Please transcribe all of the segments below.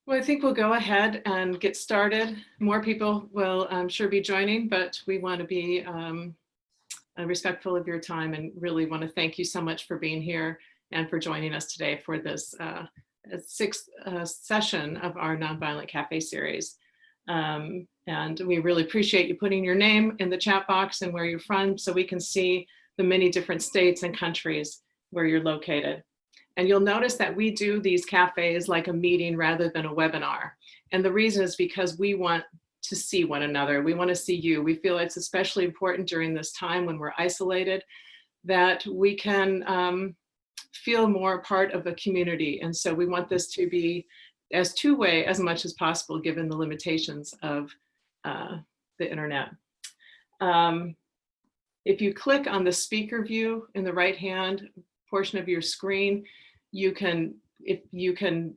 Well, I think we'll go ahead and get started. More people will, I'm sure, be joining, but we want to be respectful of your time and really want to thank you so much for being here and for joining us today for this sixth session of our Nonviolent Cafe series. And we really appreciate you putting your name in the chat box and where you're from so we can see the many different states and countries where you're located. And you'll notice that we do these cafes like a meeting rather than a webinar. And the reason is because we want to see one another. We want to see you. We feel it's especially important during this time when we're isolated that we can feel more part of a community. And so we want this to be as two-way as much as possible given the limitations of the internet. If you click on the speaker view in the right-hand portion of your screen, you can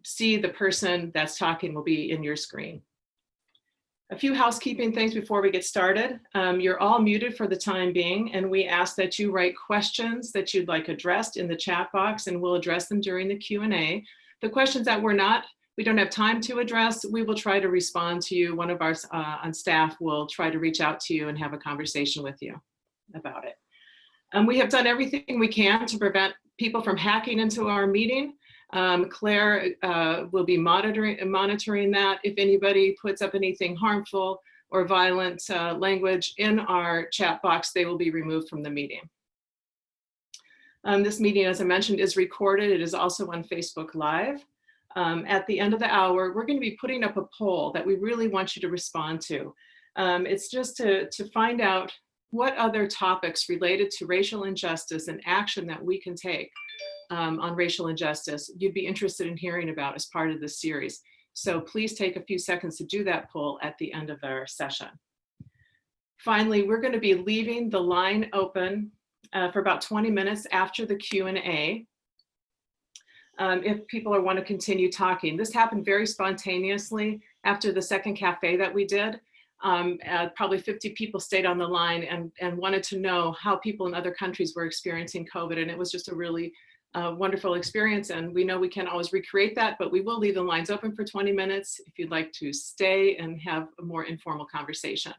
see the person that's talking will be in your screen. A few housekeeping things before we get started. You're all muted for the time being, and we ask that you write questions that you'd like addressed in the chat box, and we'll address them during the Q&A. The questions that we don't have time to address, we will try to respond to you. One of our on staff will try to reach out to you and have a conversation with you about it. We have done everything we can to prevent people from hacking into our meeting. Claire will be monitoring that. If anybody puts up anything harmful or violent language in our chat box, they will be removed from the meeting. This meeting, as I mentioned, is recorded. It is also on Facebook Live. At the end of the hour, we're going to be putting up a poll that we really want you to respond to. It's just to find out what other topics related to racial injustice and action that we can take on racial injustice you'd be interested in hearing about as part of this series. So please take a few seconds to do that poll at the end of our session. Finally, we're going to be leaving the line open for about 20 minutes after the Q&A. If people want to continue talking. This happened very spontaneously after the second cafe that we did. Probably 50 people stayed on the line and wanted to know how people in other countries were experiencing COVID. And it was just a really wonderful experience. And we know we can't always recreate that, but we will leave the lines open for 20 minutes if you'd like to stay and have a more informal conversation.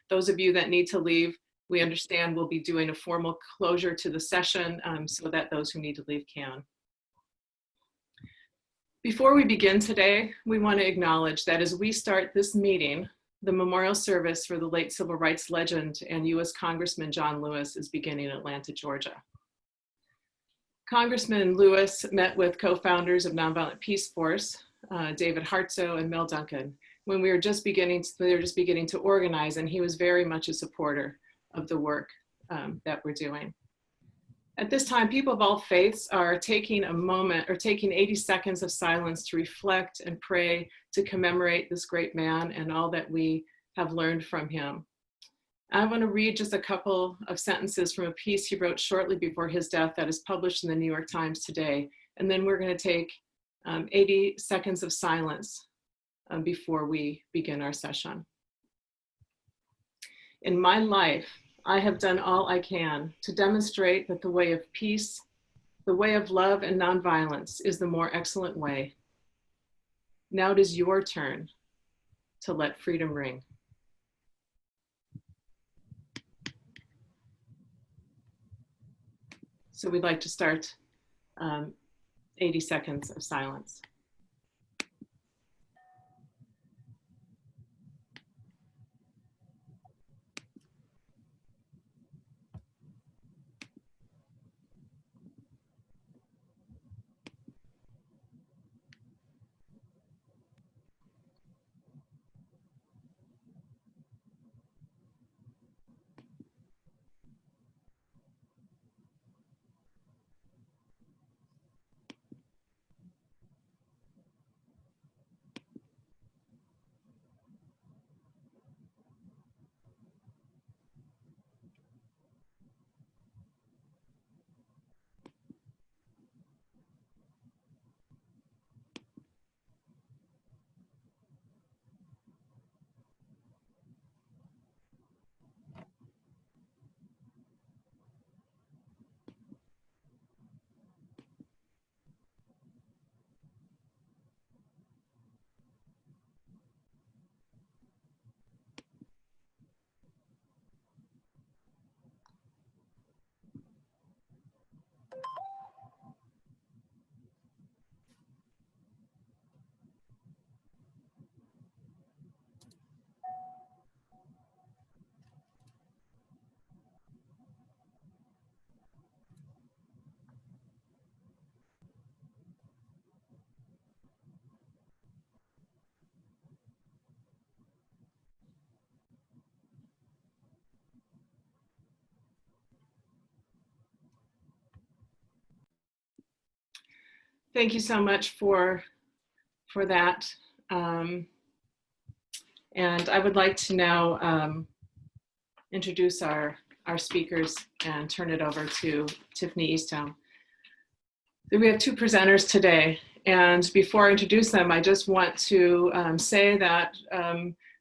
Those of you that need to leave, we understand we'll be doing a formal closure to the session so that those who need to leave can. Before we begin today, we want to acknowledge that as we start this meeting, the memorial service for the late civil rights legend and U.S. Congressman John Lewis is beginning in Atlanta, Georgia. Congressman Lewis met with co-founders of Nonviolent Peace Force, David Hartsoe and Mel Duncan, when they were just beginning to organize, and he was very much a supporter of the work that we're doing. At this time, people of all faiths are taking a moment or taking 80 seconds of silence to reflect and pray to commemorate this great man and all that we have learned from him. I want to read just a couple of sentences from a piece he wrote shortly before his death that is published in the New York Times today. And then we're going to take 80 seconds of silence before we begin our session. In my life, I have done all I can to demonstrate that the way of peace, the way of love and nonviolence is the more excellent way. Now it is your turn to let freedom ring. So we'd like to start 80 seconds of silence. Thank you so much for that. And I would like to now introduce our speakers and turn it over to Tiffany Eastholm. We have two presenters today, and before I introduce them, I just want to say that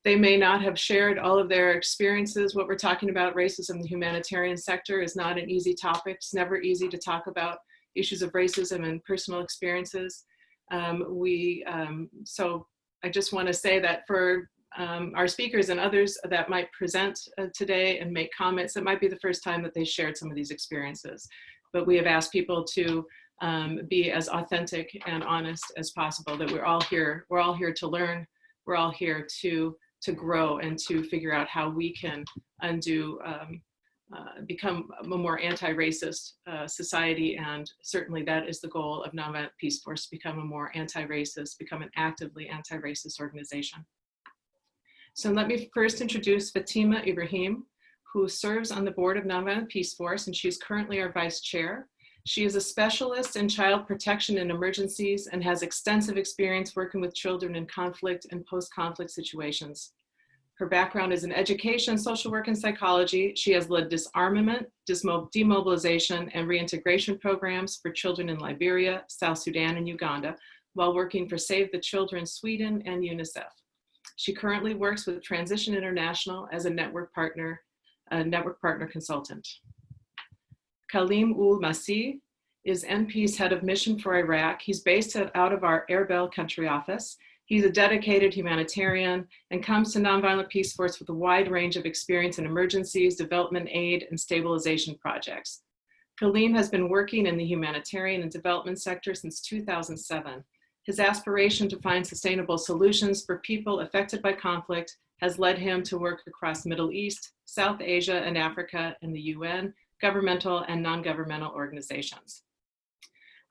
they may not have shared all of their experiences. What we're talking about, racism in the humanitarian sector, is not an easy topic. It's never easy to talk about issues of racism and personal experiences. So I just want to say that for our speakers and others that might present today and make comments, it might be the first time that they shared some of these experiences. But we have asked people to be as authentic and honest as possible, that we're all here to learn, we're all here to grow and to figure out how we can undo, become a more anti-racist society. And certainly that is the goal of Nonviolent Peace Force, become a more anti-racist, become an actively anti-racist organization. So let me first introduce Fatuma Ibrahim, who serves on the board of Nonviolent Peace Force, and she's currently our vice chair. She is a specialist in child protection and emergencies and has extensive experience working with children in conflict and post-conflict situations. Her background is in education, social work, and psychology. She has led disarmament, demobilization, and reintegration programs for children in Liberia, South Sudan, and Uganda, while working for Save the Children Sweden and UNICEF. She currently works with Transition International as a network partner consultant. Kalim Ul Masih is NP's head of mission for Iraq. He's based out of our Erbil country office. He's a dedicated humanitarian and comes to Nonviolent Peace Force with a wide range of experience in emergencies, development aid, and stabilization projects. Kalim has been working in the humanitarian and development sector since 2007. His aspiration to find sustainable solutions for people affected by conflict has led him to work across Middle East, South Asia, and Africa, and the UN, governmental and non-governmental organizations.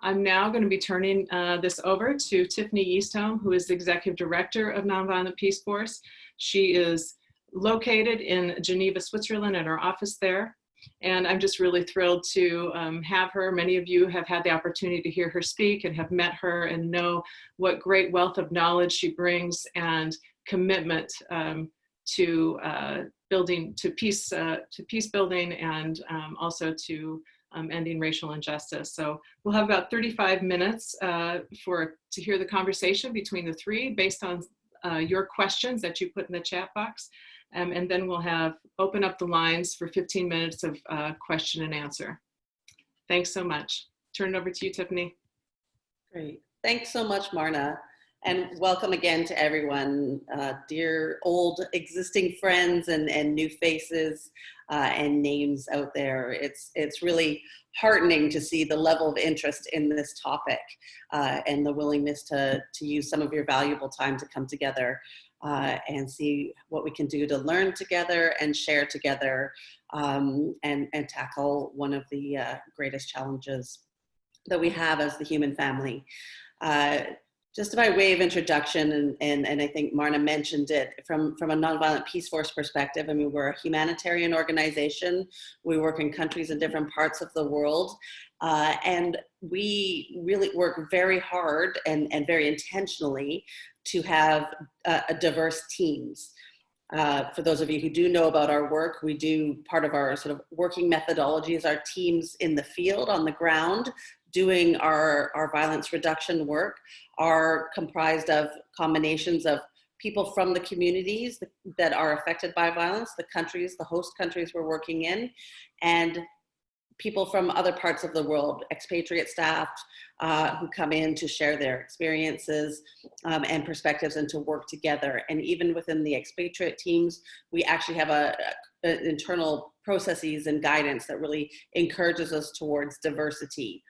I'm now going to be turning this over to Tiffany Eastholm, who is the Executive Director of Nonviolent Peace Force. She is located in Geneva, Switzerland, in our office there. And I'm just really thrilled to have her. Many of you have had the opportunity to hear her speak and have met her and know what great wealth of knowledge she brings and commitment to peace building and also to ending racial injustice. So we'll have about 35 minutes to hear the conversation between the three based on your questions that you put in the chat box. And then we'll open up the lines for 15 minutes of question and answer. Thanks so much. Turn it over to you, Tiffany. Great. Thanks so much, Marna. And welcome again to everyone, dear old existing friends and new faces and names out there. It's really heartening to see the level of interest in this topic and the willingness to use some of your valuable time to come together and see what we can do to learn together and share together and tackle one of the greatest challenges that we have as the human family. Just by way of introduction, and I think Marna mentioned it, from a Nonviolent Peace Force perspective, I mean, we're a humanitarian organization. We work in countries in different parts of the world, and we really work very hard and very intentionally to have diverse teams. For those of you who do know about our work, we do part of our sort of working methodology is our teams in the field, on the ground, doing our violence reduction work are comprised of combinations of people from the communities that are affected by violence, the countries, the host countries we're working in, and people from other parts of the world, expatriate staff who come in to share their experiences and perspectives and to work together. And even within the expatriate teams, we actually have internal processes and guidance that really encourages us towards diversity.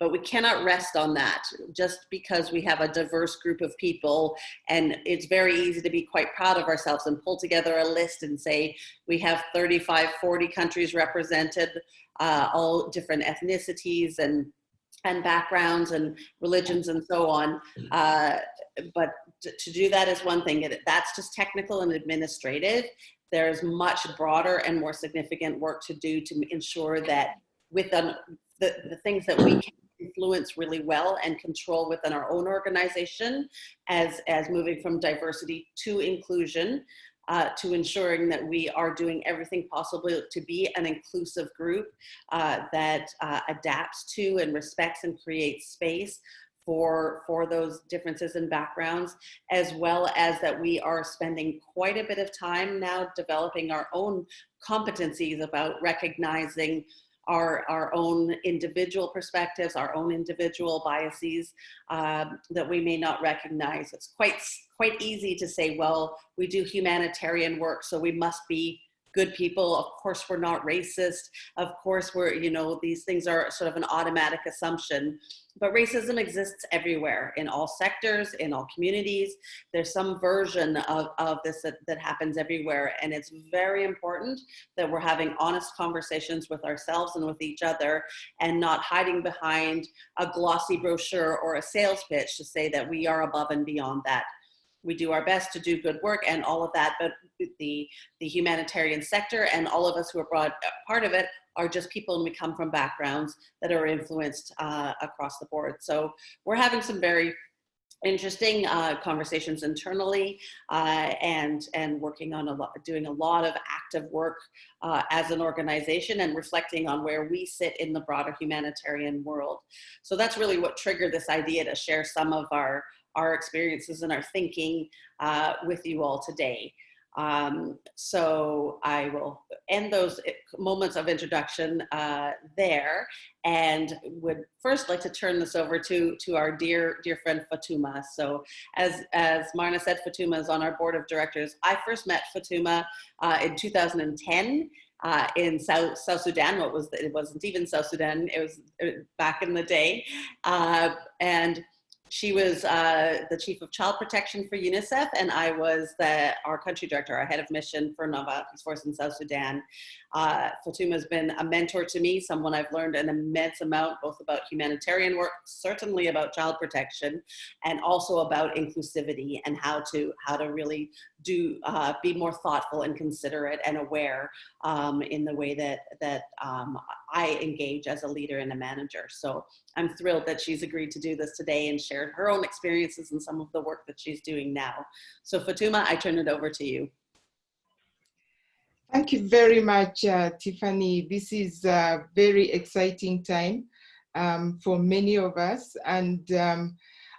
But we cannot rest on that just because we have a diverse group of people, and it's very easy to be quite proud of ourselves and pull together a list and say we have 35, 40 countries represented, all different ethnicities and backgrounds and religions and so on. But to do that is one thing. That's just technical and administrative. There's much broader and more significant work to do to ensure that with the things that we can influence really well and control within our own organization as moving from diversity to inclusion, to ensuring that we are doing everything possible to be an inclusive group that adapts to and respects and creates space for those differences in backgrounds, as well as that we are spending quite a bit of time now developing our own competencies about recognizing our own individual perspectives, our own individual biases that we may not recognize. It's quite easy to say, well, we do humanitarian work, so we must be good people. Of course, we're not racist. Of course, we're, you know, these things are sort of an automatic assumption. But racism exists everywhere, in all sectors, in all communities. There's some version of this that happens everywhere. And it's very important that we're having honest conversations with ourselves and with each other, and not hiding behind a glossy brochure or a sales pitch to say that we are above and beyond that. We do our best to do good work and all of that, but the humanitarian sector and all of us who are part of it are just people, and we come from backgrounds that are influenced across the board. So we're having some very interesting conversations internally and working on doing a lot of active work as an organization and reflecting on where we sit in the broader humanitarian world. So that's really what triggered this idea to share some of our experiences and our thinking with you all today. So I will end those moments of introduction there, and would first like to turn this over to our dear friend Fatuma. So as Marna said, Fatuma is on our board of directors. I first met Fatuma in 2010 in South Sudan. It wasn't even South Sudan, it was back in the day, and she was the chief of child protection for UNICEF, and I was our country director, our head of mission for Nonviolence Force in South Sudan. Fatuma has been a mentor to me, someone I've learned an immense amount, both about humanitarian work, certainly about child protection, and also about inclusivity and how to really be more thoughtful and considerate and aware in the way that I engage as a leader and a manager. So I'm thrilled that she's agreed to do this today and share her own experiences and some of the work that she's doing now. So Fatuma, I turn it over to you. Thank you very much, Tiffany. This is a very exciting time for many of us. And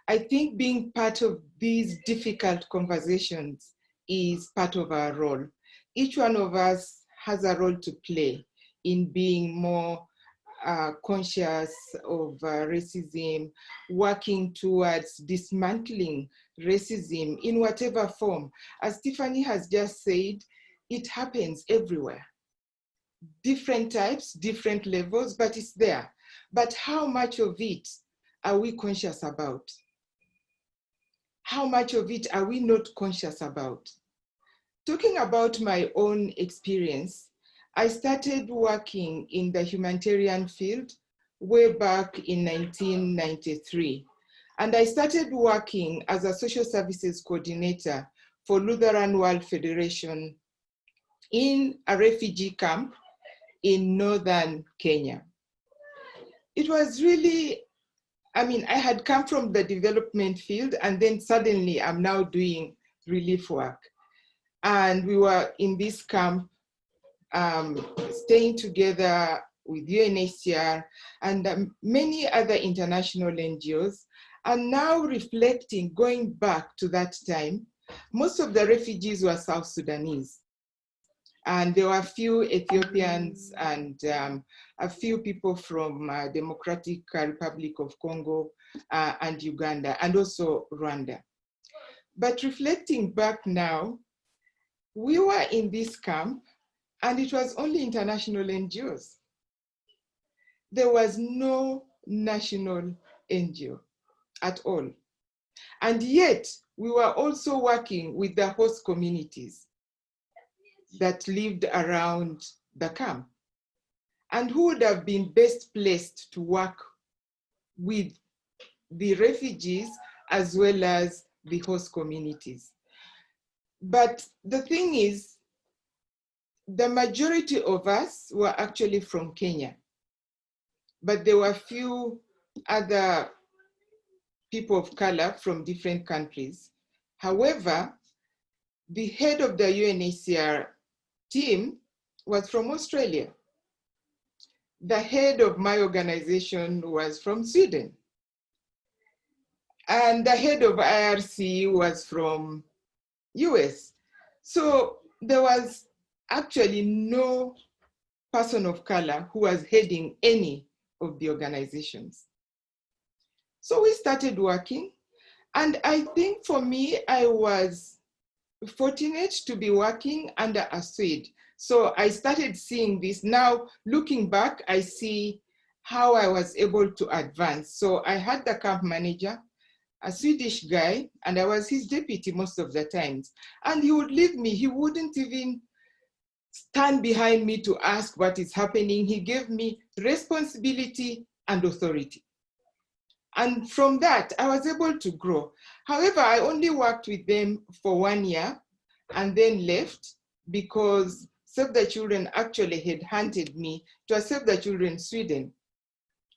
I think being part of these difficult conversations is part of our role. Each one of us has a role to play in being more conscious of racism, working towards dismantling racism in whatever form. As Tiffany has just said, it happens everywhere. Different types, different levels, but it's there. But how much of it are we conscious about? How much of it are we not conscious about? Talking about my own experience, I started working in the humanitarian field way back in 1993. And I started working as a social services coordinator for Lutheran World Federation in a refugee camp in northern Kenya. It was really, I had come from the development field, and then suddenly I'm now doing relief work. And we were in this camp, staying together with UNHCR and many other international NGOs. And now reflecting, going back to that time, most of the refugees were South Sudanese. And there were a few Ethiopians and a few people from Democratic Republic of Congo and Uganda, and also Rwanda. But reflecting back now, we were in this camp and it was only international NGOs. There was no national NGO at all. And yet we were also working with the host communities that lived around the camp. And who would have been best placed to work with the refugees as well as the host communities? But the thing is, the majority of us were actually from Kenya, but there were few other people of color from different countries. However, the head of the UNHCR team was from Australia. The head of my organization was from Sweden. And the head of IRC was from US. So there was actually no person of color who was heading any of the organizations. So we started working. And I think for me, I was fortunate to be working under a Swede. So I started seeing this. Now, looking back, I see how I was able to advance. So I had the camp manager, a Swedish guy, and I was his deputy most of the times. And he would leave me. He wouldn't even stand behind me to ask what is happening. He gave me responsibility and authority. And from that, I was able to grow. However, I only worked with them for 1 year and then left because Save the Children actually had hunted me to Save the Children Sweden.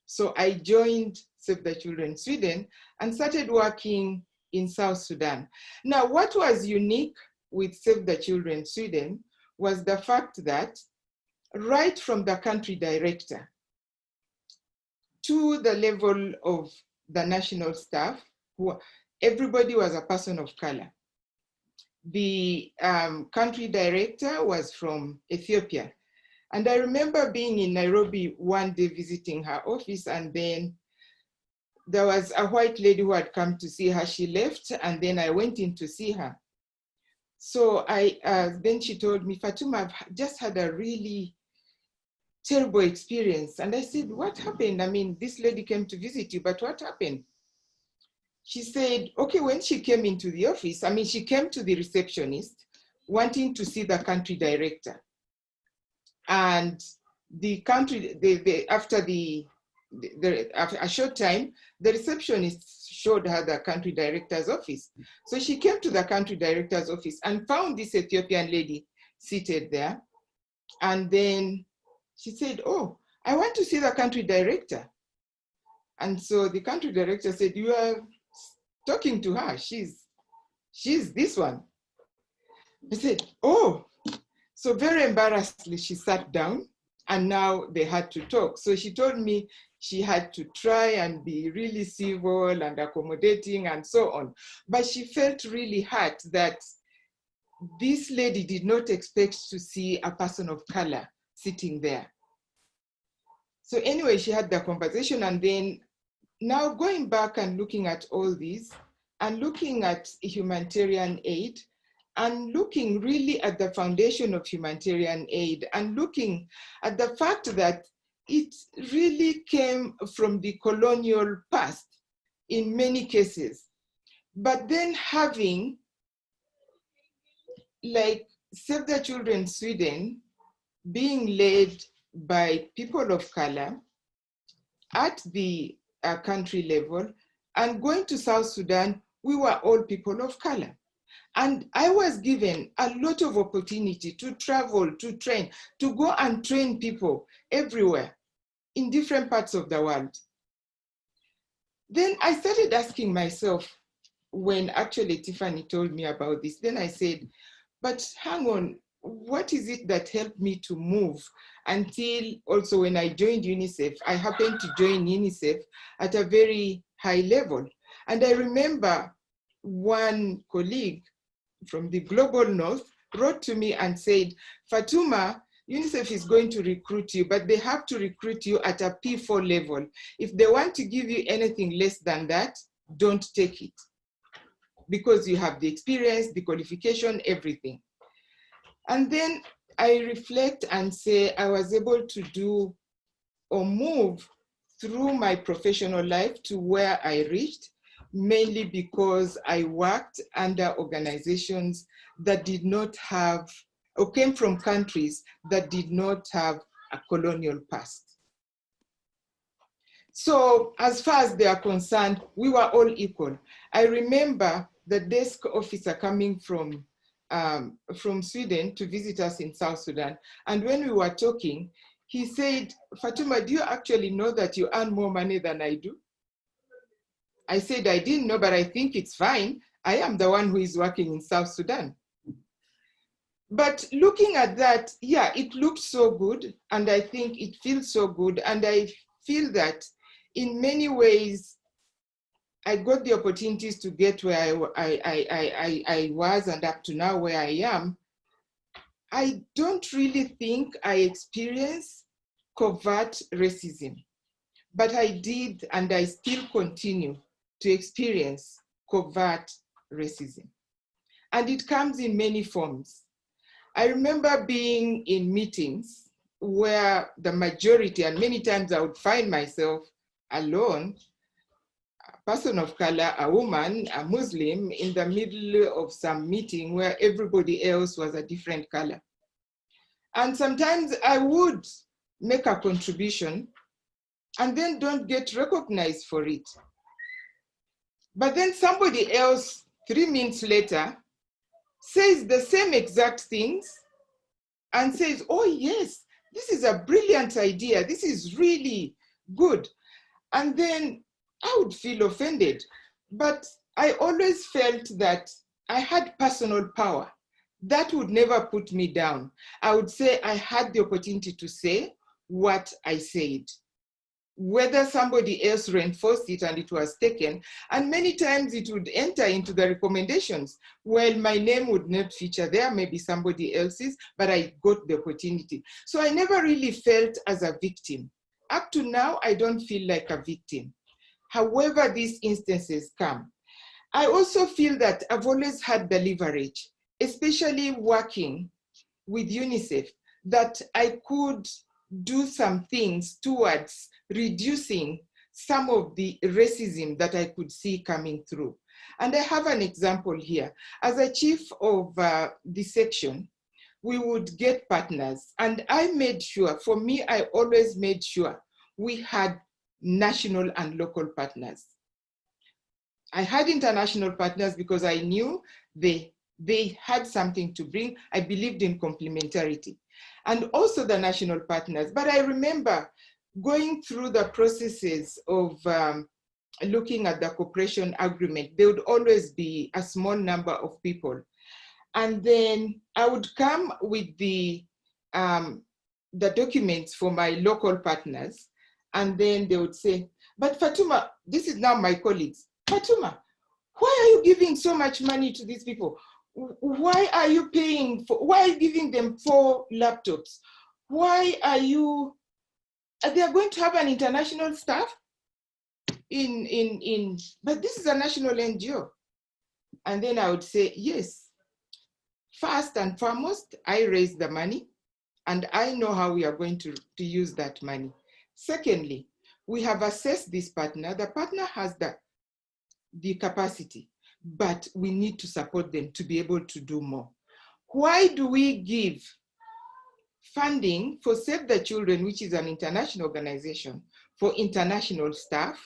So I joined Save the Children Sweden and started working in South Sudan. Now, what was unique with Save the Children Sweden was the fact that right from the country director to the level of the national staff, everybody was a person of color. The country director was from Ethiopia. And I remember being in Nairobi one day visiting her office, and then there was a white lady who had come to see her. She left, and then I went in to see her. So then she told me, Fatuma, I've just had a really terrible experience. And I said, what happened? I mean, this lady came to visit you, but what happened? She said, okay, when she came into the office, I mean, she came to the receptionist wanting to see the country director. And the country, after a short time, the receptionist showed her the country director's office. So she came to the country director's office and found this Ethiopian lady seated there. And then she said, oh, I want to see the country director. And so the country director said, you are talking to her, she's this one. I said, oh. So very embarrassedly, she sat down, and now they had to talk. So she told me she had to try and be really civil and accommodating and so on. But she felt really hurt that this lady did not expect to see a person of color sitting there. So anyway, she had the conversation, and then now going back and looking at all these and looking at humanitarian aid and looking really at the foundation of humanitarian aid and looking at the fact that it really came from the colonial past in many cases, but then having like Save the Children Sweden being led by people of color at the country level, and going to South Sudan, we were all people of color. And I was given a lot of opportunity to travel, to train, to go and train people everywhere in different parts of the world. Then I started asking myself, when actually Tiffany told me about this, then I said, but hang on, what is it that helped me to move until also when I joined UNICEF, I happened to join UNICEF at a very high level. And I remember one colleague from the global north wrote to me and said, Fatuma, UNICEF is going to recruit you, but they have to recruit you at a P4 level. If they want to give you anything less than that, don't take it, because you have the experience, the qualification, everything. And then I reflect and say I was able to do or move through my professional life to where I reached, mainly because I worked under organizations that did not have, or came from countries that did not have a colonial past. So as far as they are concerned, we were all equal. I remember the desk officer coming from Sweden to visit us in South Sudan. And when we were talking, he said, Fatuma, do you actually know that you earn more money than I do? I said, I didn't know, but I think it's fine. I am the one who is working in South Sudan. But looking at that, yeah, it looked so good. And I think it feels so good. And I feel that in many ways, I got the opportunities to get where I was and up to now where I am. I don't really think I experienced covert racism, but I did, and I still continue to experience covert racism. And it comes in many forms. I remember being in meetings where the majority, and many times I would find myself alone, a person of color, a woman, a Muslim, in the middle of some meeting where everybody else was a different color. And sometimes I would make a contribution and then don't get recognized for it. But then somebody else, 3 minutes later, says the same exact things and says, oh yes, this is a brilliant idea. This is really good. And then I would feel offended. But I always felt that I had personal power. That would never put me down. I would say I had the opportunity to say what I said. Whether somebody else reinforced it and it was taken, and many times it would enter into the recommendations. Well, my name would not feature there, maybe somebody else's, but I got the opportunity. So I never really felt as a victim. Up to now, I don't feel like a victim. However, these instances come. I also feel that I've always had the leverage, especially working with UNICEF, that I could do some things towards reducing some of the racism that I could see coming through. And I have an example here. As a chief of the section, we would get partners. And I made sure, for me, I always made sure we had national and local partners. I had international partners because I knew they had something to bring. I believed in complementarity. And also the national partners. But I remember going through the processes of looking at the cooperation agreement, there would always be a small number of people. And then I would come with the documents for my local partners. And then they would say, but Fatuma, this is now my colleagues. Fatuma, why are you giving so much money to these people? Why are you paying for, why are you giving them 4 laptops? Why are you, they are going to have an international staff but this is a national NGO. And then I would say, yes, first and foremost, I raise the money and I know how we are going to use that money. Secondly, we have assessed this partner. The partner has the capacity, but we need to support them to be able to do more. Why do we give funding for Save the Children, which is an international organization, for international staff?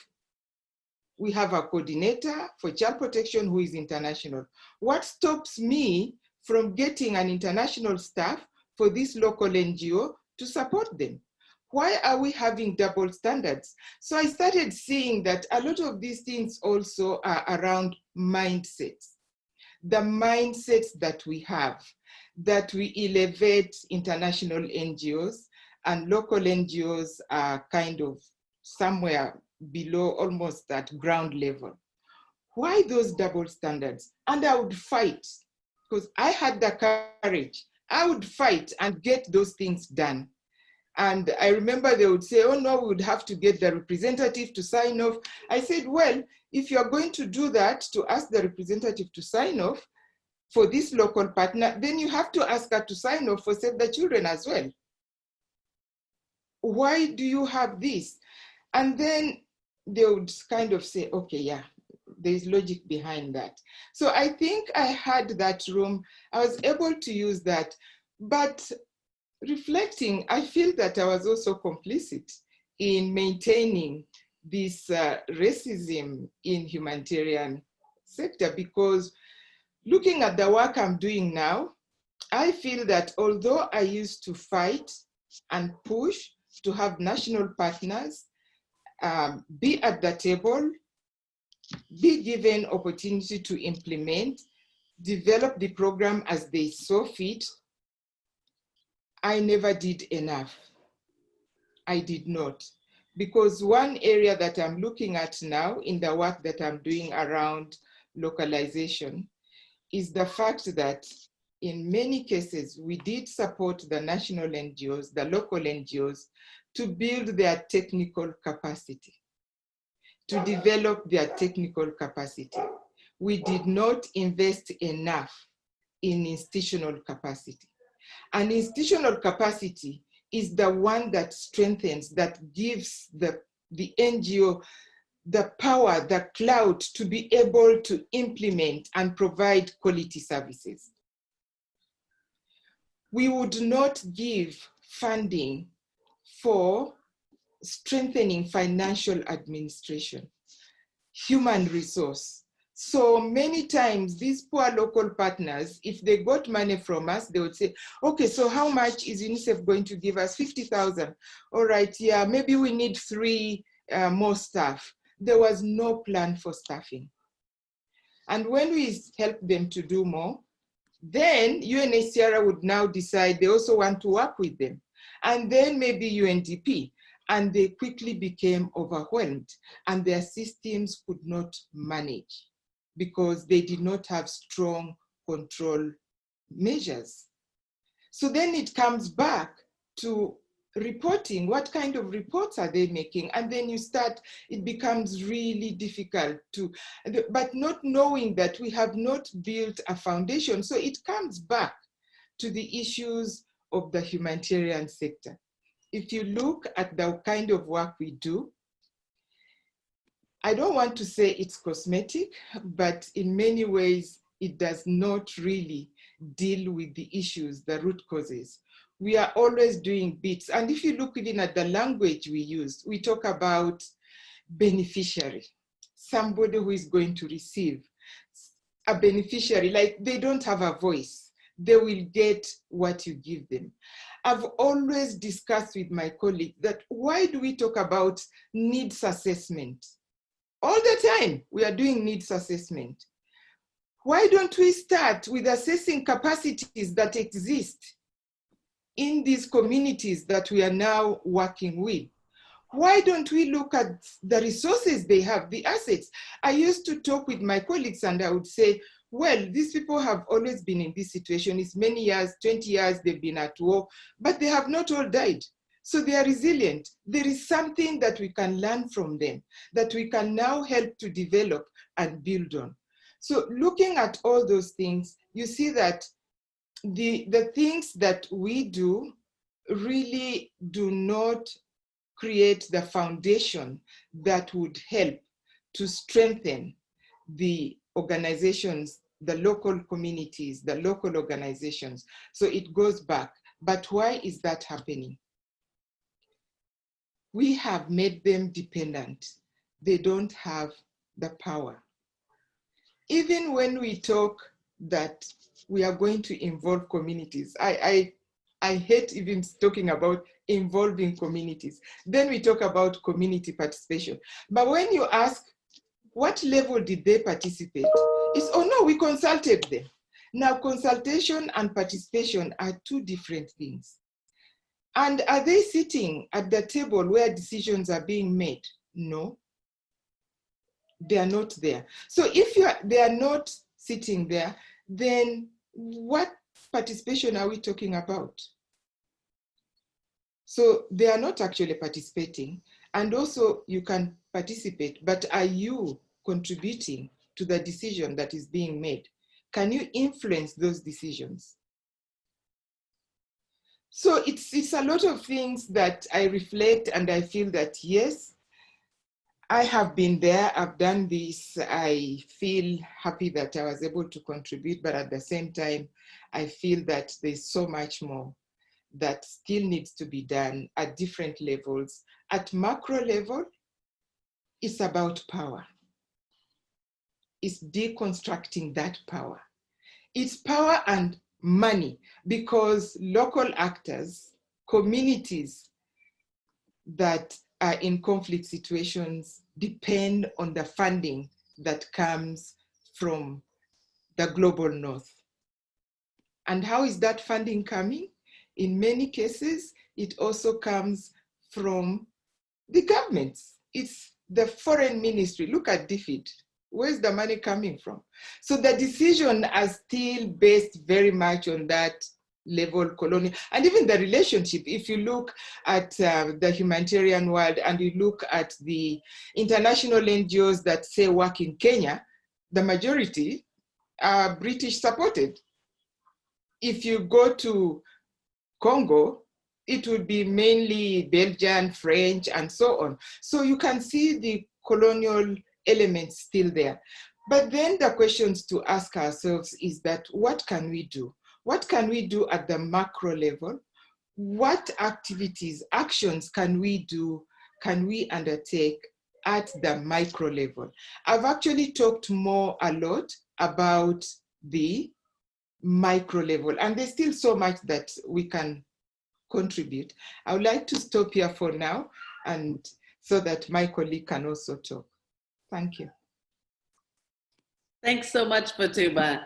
We have a coordinator for child protection who is international. What stops me from getting an international staff for this local NGO to support them? Why are we having double standards? So I started seeing that a lot of these things also are around mindsets. The mindsets that we have, that we elevate international NGOs and local NGOs are kind of somewhere below, almost at ground level. Why those double standards? And I would fight, because I had the courage. I would fight and get those things done. And I remember they would say, oh no, we would have to get the representative to sign off. I said, well, if you're going to do that, to ask the representative to sign off for this local partner, then you have to ask her to sign off for Save the Children as well. Why do you have this? And then they would kind of say, okay, yeah, there's logic behind that. So I think I had that room. I was able to use that. But reflecting, I feel that I was also complicit in maintaining this racism in humanitarian sector, because looking at the work I'm doing now, I feel that although I used to fight and push to have national partners be at the table, be given opportunity to implement, develop the program as they saw fit. I never did enough. I did not. Because one area that I'm looking at now in the work that I'm doing around localization is the fact that in many cases, we did support the national NGOs, the local NGOs, to build their technical capacity, to develop their technical capacity. We did not invest enough in institutional capacity. And institutional capacity is the one that strengthens, that gives the NGO the power, the clout to be able to implement and provide quality services. We would not give funding for strengthening financial administration, human resource. So many times these poor local partners, if they got money from us, they would say, okay, so how much is UNICEF going to give us? 50,000. All right, yeah, maybe we need 3 more staff. There was no plan for staffing. And when we helped them to do more, then UNHCR would now decide they also want to work with them. And then maybe UNDP. And they quickly became overwhelmed and their systems could not manage because they did not have strong control measures. So then it comes back to reporting. What kind of reports are they making? And then you start, it becomes really difficult to, but not knowing that we have not built a foundation. So it comes back to the issues of the humanitarian sector. If you look at the kind of work we do, I don't want to say it's cosmetic, but in many ways, it does not really deal with the issues, the root causes. We are always doing bits. And if you look even at the language we use, we talk about beneficiary, somebody who is going to receive. A beneficiary, like they don't have a voice. They will get what you give them. I've always discussed with my colleague that why do we talk about needs assessment? All the time we are doing needs assessment. Why don't we start with assessing capacities that exist in these communities that we are now working with? Why don't we look at the resources they have, the assets? I used to talk with my colleagues and I would say, well, these people have always been in this situation. It's many years, 20 years they've been at war, but they have not all died. So they are resilient. There is something that we can learn from them, that we can now help to develop and build on. So looking at all those things, you see that the things that we do really do not create the foundation that would help to strengthen the organizations, the local communities, the local organizations. So it goes back. But why is that happening? We have made them dependent. They don't have the power. Even when we talk that we are going to involve communities, I hate even talking about involving communities. Then we talk about community participation. But when you ask, what level did they participate? It's, oh no, we consulted them. Now, consultation and participation are 2 different things. And are they sitting at the table where decisions are being made? No, they are not there. So if they are not sitting there, then what participation are we talking about? So they are not actually participating. And also you can participate, but are you contributing to the decision that is being made? Can you influence those decisions? So it's a lot of things that I reflect and I feel that, yes, I have been there, I've done this, I feel happy that I was able to contribute, but at the same time, I feel that there's so much more that still needs to be done at different levels. At macro level, it's about power. It's deconstructing that power. It's power and money, because local actors, communities that are in conflict situations depend on the funding that comes from the global north. And how is that funding coming? In many cases, it also comes from the governments. It's the foreign ministry. Look at DFID. Where's the money coming from? So the decisions are still based very much on that level, colonial, and even the relationship. If you look at the humanitarian world and you look at the international NGOs that say work in Kenya, the majority are British supported. If you go to Congo, it would be mainly Belgian, French, and so on. So you can see the colonial elements still there. But then the questions to ask ourselves is that what can we do? What can we do at the macro level? What activities, actions can we do, can we undertake at the micro level? I've actually talked a lot about the micro level, and there's still so much that we can contribute. I would like to stop here for now, and so that my colleague can also talk. Thank you. Thanks so much, Fatuma,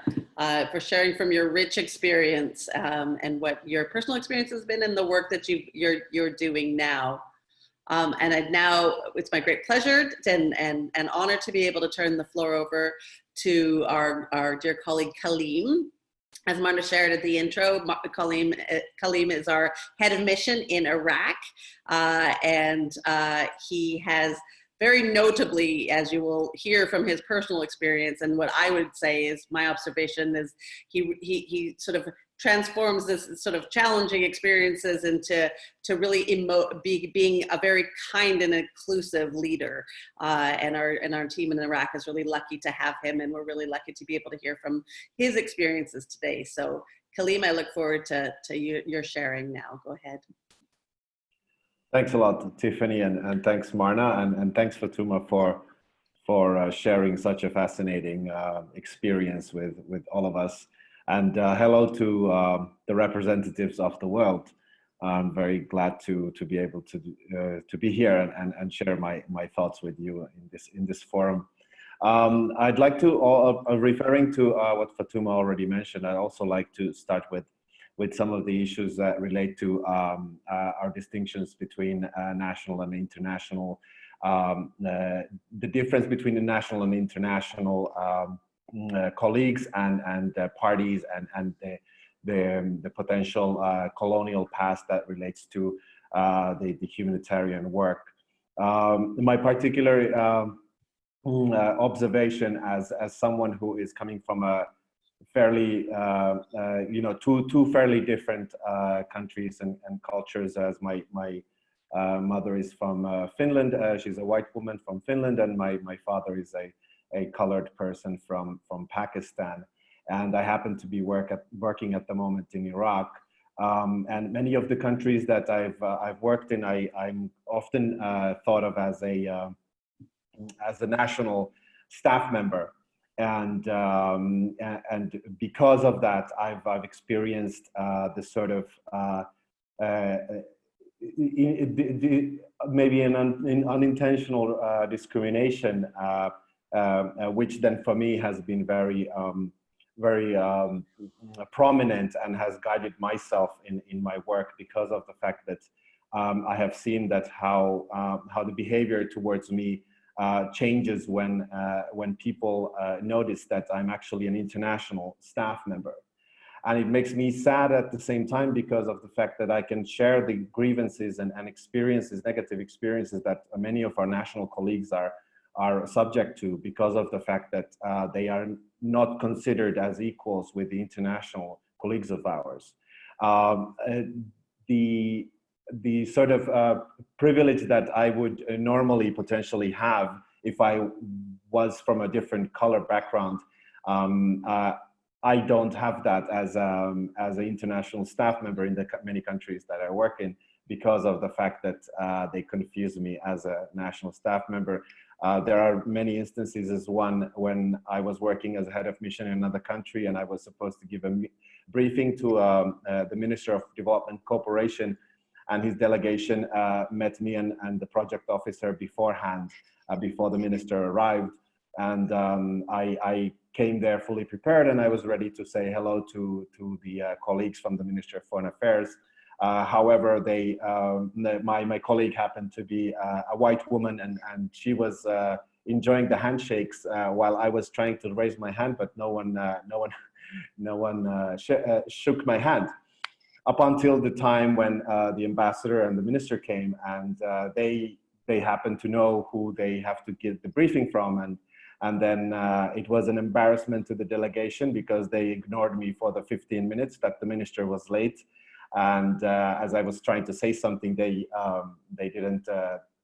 for sharing from your rich experience and what your personal experience has been and the work that you're doing now. And now it's my great pleasure and honor to be able to turn the floor over to our dear colleague, Kalim. As Marna shared at the intro, Kalim is our head of mission in Iraq, and he has very notably, as you will hear from his personal experience, and what I would say is my observation is he sort of transforms this sort of challenging experiences into really being a very kind and inclusive leader. And our team in Iraq is really lucky to have him, and we're really lucky to be able to hear from his experiences today. So Kalim, I look forward to your sharing now. Go ahead. Thanks a lot, Tiffany, and thanks, Marna, and thanks, Fatuma, for sharing such a fascinating experience with all of us. And hello to the representatives of the world. I'm very glad to be able to be here and share my thoughts with you in this forum. I'd like to, referring to what Fatuma already mentioned, I'd also like to start with some of the issues that relate to our distinctions between national and international, the difference between the national and international colleagues and parties and the potential colonial past that relates to the humanitarian work. My particular observation as someone who is coming from a fairly, two fairly different countries and cultures, as my mother is from Finland. She's a white woman from Finland, and my father is a colored person from Pakistan. And I happen to be working at the moment in Iraq. And many of the countries that I've worked in, I'm often thought of as a national staff member. And because of that, I've experienced this sort of maybe an unintentional discrimination, which then for me has been very prominent and has guided myself in my work, because of the fact that I have seen that how the behavior towards me changes when people notice that I'm actually an international staff member. And it makes me sad at the same time, because of the fact that I can share the grievances and experiences, negative experiences that many of our national colleagues are subject to, because of the fact that they are not considered as equals with the international colleagues of ours. The sort of privilege that I would normally potentially have if I was from a different color background, I don't have that as an international staff member in the many countries that I work in, because of the fact that they confuse me as a national staff member. There are many instances, as one when I was working as a head of mission in another country, and I was supposed to give a briefing to the Minister of Development Cooperation, and his delegation met me and the project officer beforehand, before the minister arrived. And I came there fully prepared, and I was ready to say hello to the colleagues from the Ministry of Foreign Affairs. However, my colleague happened to be a white woman, and she was enjoying the handshakes while I was trying to raise my hand, but no one shook my hand. Up until the time when the ambassador and the minister came, and they happened to know who they have to get the briefing from, and then it was an embarrassment to the delegation because they ignored me for the 15 minutes that the minister was late. And as I was trying to say something, they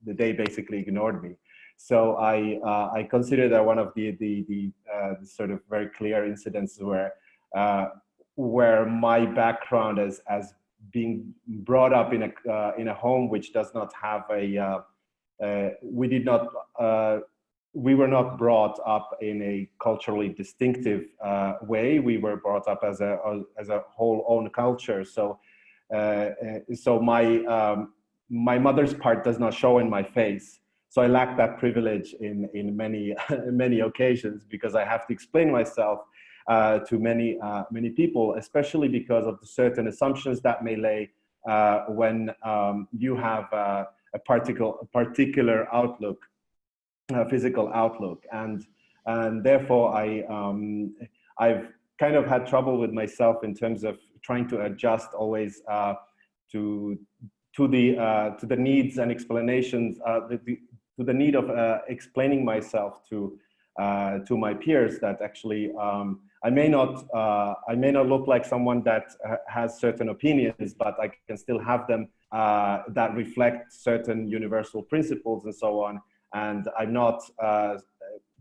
basically ignored me. So I consider that one of the sort of very clear incidents where my background as being brought up in a home which does not have we were not brought up in a culturally distinctive way. We were brought up as a whole own culture. So my mother's part does not show in my face. So I lack that privilege in many many occasions, because I have to explain myself to many people, especially because of the certain assumptions that may lay when you have a particular outlook, physical outlook, and therefore I've kind of had trouble with myself in terms of trying to adjust always to the needs and explanations, to the need of explaining myself to my peers, that actually I may not look like someone that has certain opinions, but I can still have them that reflect certain universal principles and so on. And I'm not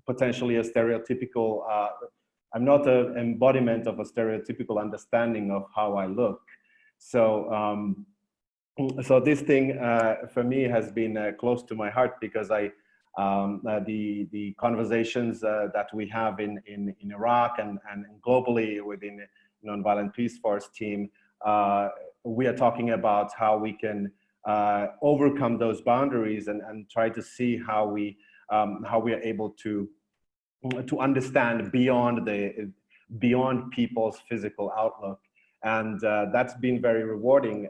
potentially a stereotypical, I'm not an embodiment of a stereotypical understanding of how I look. So so this thing for me has been close to my heart, because the conversations that we have in Iraq and globally within the Nonviolent Peace Force team, we are talking about how we can overcome those boundaries and try to see how we are able to understand beyond people's physical outlook. And that's been very rewarding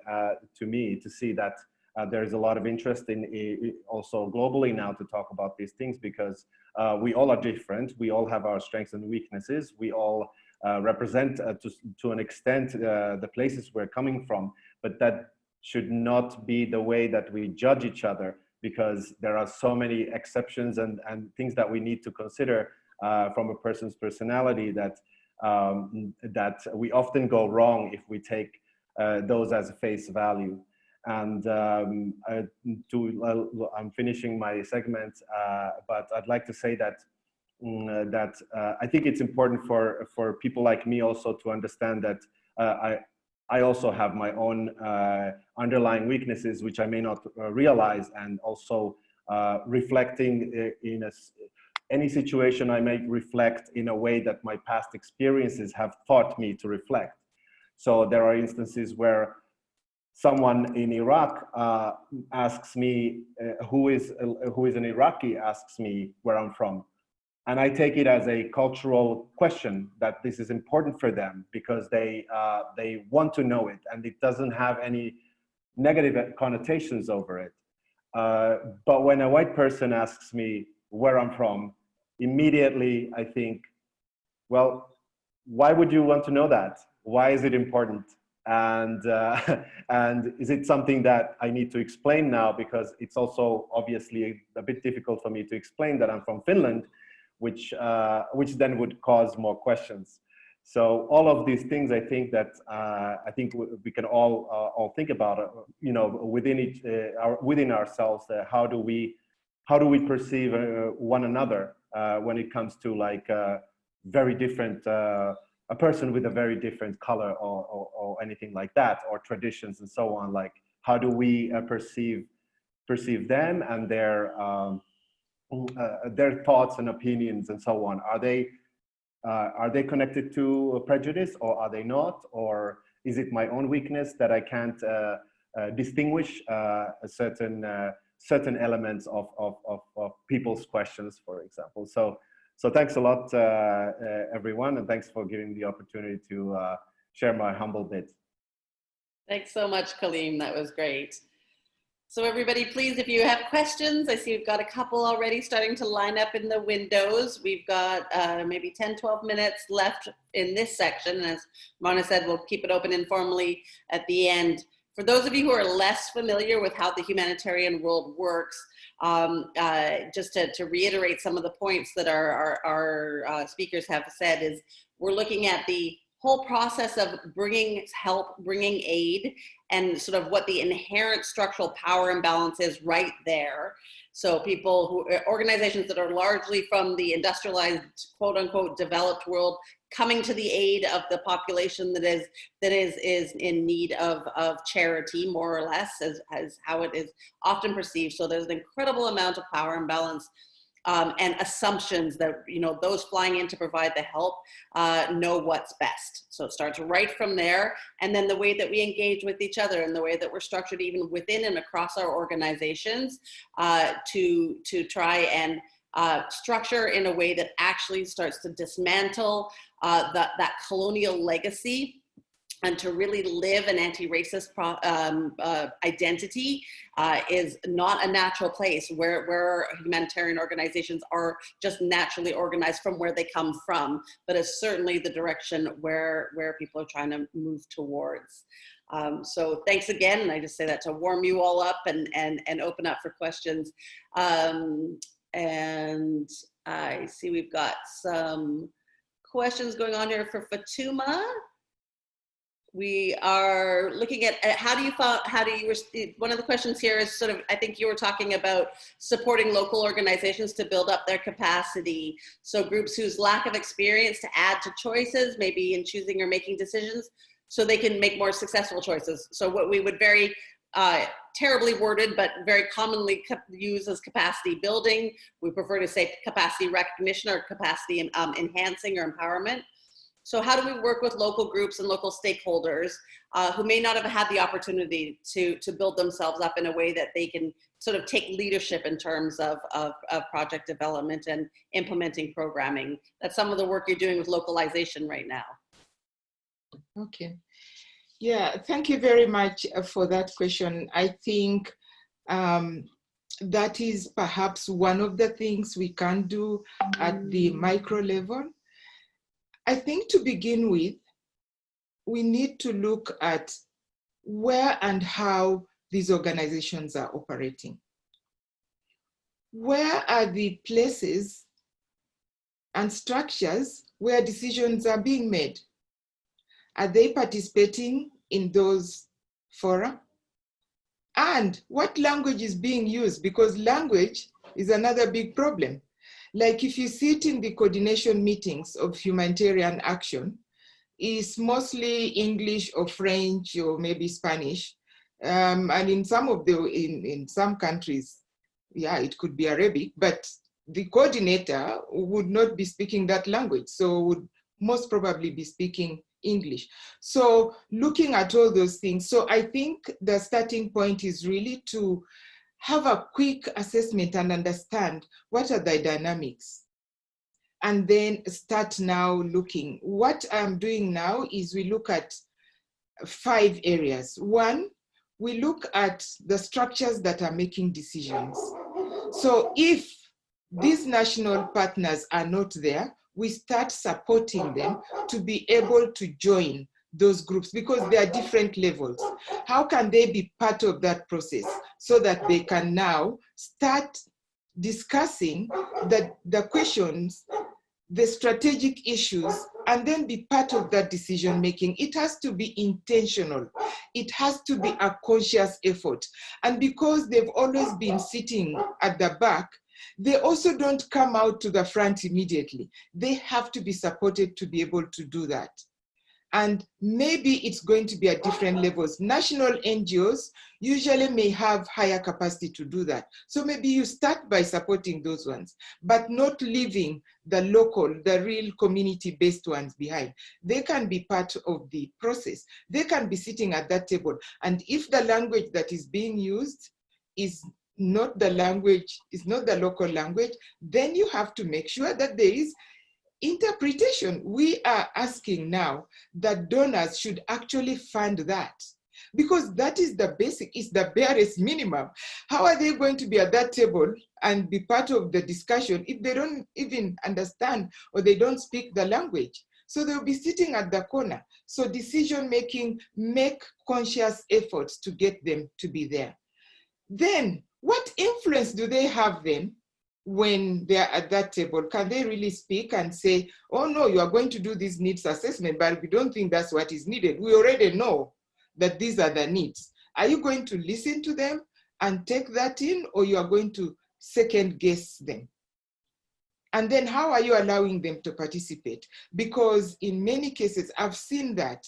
to me, to see that there is a lot of interest in also globally now to talk about these things, because we all are different. We all have our strengths and weaknesses. We all represent to an extent the places we're coming from, but that should not be the way that we judge each other, because there are so many exceptions and things that we need to consider from a person's personality that we often go wrong if we take those as face value. And I'm finishing my segment, but I'd like to say that I think it's important for people like me also to understand that I also have my own underlying weaknesses, which I may not realize, and also reflecting in any situation I may reflect in a way that my past experiences have taught me to reflect. So there are instances where someone in Iraq asks me, who is an Iraqi, asks me where I'm from. And I take it as a cultural question, that this is important for them because they want to know it, and it doesn't have any negative connotations over it. But when a white person asks me where I'm from, immediately I think, well, why would you want to know that? Why is it important? And is it something that I need to explain now? Because it's also obviously a bit difficult for me to explain that I'm from Finland, which then would cause more questions. So all of these things, I think that we can all think about, you know, within ourselves. How do we perceive one another when it comes to like very different, a person with a very different color or anything like that, or traditions and so on. Like, how do we perceive them and their thoughts and opinions and so on? Are they connected to prejudice, or are they not? Or is it my own weakness that I can't distinguish certain elements of people's questions, for example? So So thanks a lot, everyone, and thanks for giving me the opportunity to share my humble bit. Thanks so much, Kalim. That was great. So everybody, please, if you have questions, I see we've got a couple already starting to line up in the windows. We've got maybe 10, 12 minutes left in this section. And as Marna said, we'll keep it open informally at the end. For those of you who are less familiar with how the humanitarian world works, just to reiterate some of the points that our speakers have said, is we're looking at the whole process of bringing help, bringing aid, and sort of what the inherent structural power imbalance is right there. So organizations that are largely from the industrialized, quote unquote, developed world, coming to the aid of the population that is in need of charity, more or less, as how it is often perceived. So there's an incredible amount of power imbalance. And assumptions that, you know, those flying in to provide the help know what's best. So it starts right from there. And then the way that we engage with each other and the way that we're structured even within and across our organizations to try and structure in a way that actually starts to dismantle that colonial legacy and to really live an anti-racist identity is not a natural place where humanitarian organizations are just naturally organized from where they come from, but is certainly the direction where people are trying to move towards. So thanks again, and I just say that to warm you all up and open up for questions. And I see we've got some questions going on here for Fatuma. We are looking at one of the questions here is sort of, I think you were talking about supporting local organizations to build up their capacity. So groups whose lack of experience to add to choices, maybe in choosing or making decisions, so they can make more successful choices. So what we would very terribly worded, but very commonly use as capacity building. We prefer to say capacity recognition or capacity enhancing or empowerment. So how do we work with local groups and local stakeholders who may not have had the opportunity to build themselves up in a way that they can sort of take leadership in terms of project development and implementing programming? That's some of the work you're doing with localization right now. Okay. Yeah, thank you very much for that question. I think that is perhaps one of the things we can do at the micro level. I think to begin with, we need to look at where and how these organizations are operating. Where are the places and structures where decisions are being made? Are they participating in those fora? And what language is being used? Because language is another big problem. Like if you sit in the coordination meetings of humanitarian action, it's mostly English or French or maybe Spanish. And in some countries, yeah, it could be Arabic, but the coordinator would not be speaking that language, so would most probably be speaking English. So looking at all those things, so I think the starting point is really to have a quick assessment and understand what are the dynamics. And then start now looking. What I'm doing now is we look at 5 areas. 1, we look at the structures that are making decisions. So if these national partners are not there, we start supporting them to be able to join those groups because there are different levels. How can they be part of that process so that they can now start discussing the questions, the strategic issues, and then be part of that decision making? It has to be intentional. It has to be a conscious effort. And because they've always been sitting at the back, they also don't come out to the front immediately. They have to be supported to be able to do that. And maybe it's going to be at different levels. National NGOs usually may have higher capacity to do that. So maybe you start by supporting those ones, but not leaving the local, the real community-based ones behind. They can be part of the process. They can be sitting at that table. And if the language that is being used is not the language, is not the local language, then you have to make sure that there is interpretation. We are asking now that donors should actually fund that, because that is the basic, is the barest minimum. How are they going to be at that table and be part of the discussion if they don't even understand or they don't speak the language? So they'll be sitting at the corner. So decision making, make conscious efforts to get them to be there. Then what influence do they have then when they're at that table? Can they really speak and say, oh no, you are going to do this needs assessment, but we don't think that's what is needed. We already know that these are the needs. Are you going to listen to them and take that in, or you are going to second guess them? And then how are you allowing them to participate? Because in many cases, I've seen that.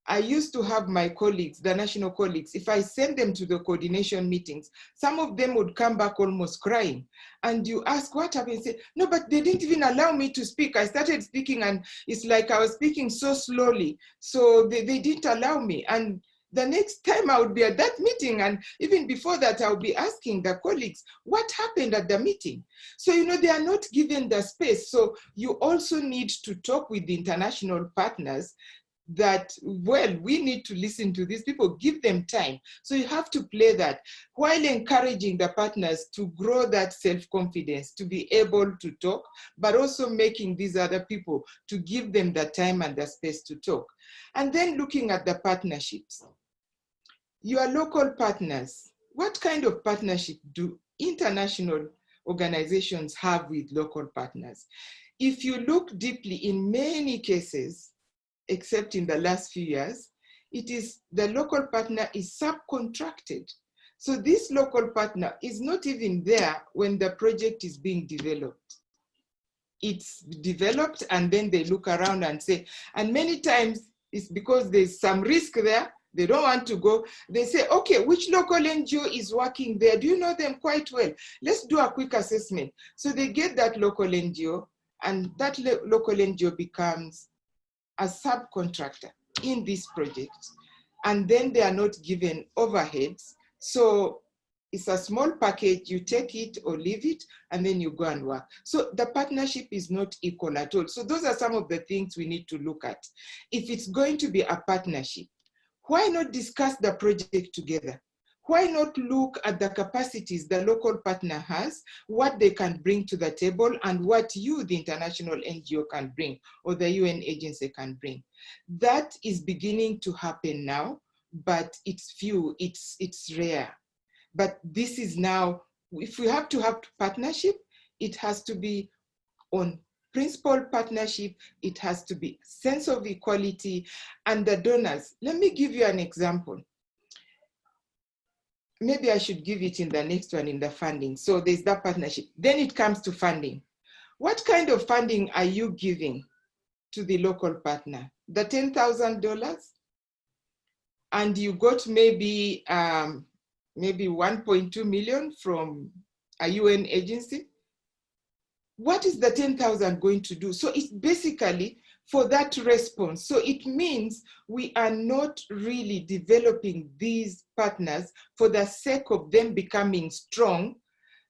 I used to have my colleagues, the national colleagues, if I send them to the coordination meetings, some of them would come back almost crying. And you ask what happened, say, no, but they didn't even allow me to speak. I started speaking and it's like I was speaking so slowly. So they didn't allow me. And the next time I would be at that meeting, and even before that, I would be asking the colleagues, what happened at the meeting? So, you know, they are not given the space. So you also need to talk with the international partners that, well, we need to listen to these people, give them time. So you have to play that while encouraging the partners to grow that self-confidence, to be able to talk, but also making these other people to give them the time and the space to talk. And then looking at the partnerships. Your local partners, what kind of partnership do international organizations have with local partners? If you look deeply, in many cases, except in the last few years, it is the local partner is subcontracted. So this local partner is not even there when the project is being developed. It's developed and then they look around and say, and many times it's because there's some risk there, they don't want to go. They say, okay, which local NGO is working there? Do you know them quite well? Let's do a quick assessment. So they get that local NGO, and that local NGO becomes a subcontractor in this project, and then they are not given overheads. So it's a small package, you take it or leave it, and then you go and work. So the partnership is not equal at all. So those are some of the things we need to look at. If it's going to be a partnership, why not discuss the project together? Why not look at the capacities the local partner has, what they can bring to the table, and what you, the international NGO, can bring, or the UN agency can bring? That is beginning to happen now, but it's few, it's rare. But this is now, if we have to have partnership, it has to be on principal partnership, it has to be sense of equality, and the donors. Let me give you an example. Maybe I should give it in the next one, in the funding. So there's that partnership. Then it comes to funding. What kind of funding are you giving to the local partner? The $10,000? And you got maybe 1.2 million from a UN agency? What is the 10,000 going to do? So it's basically for that response. So it means we are not really developing these partners for the sake of them becoming strong,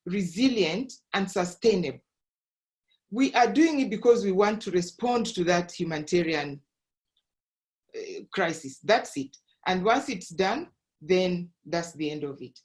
resilient, and sustainable. We are doing it because we want to respond to that humanitarian crisis. That's it. And once it's done, then that's the end of it.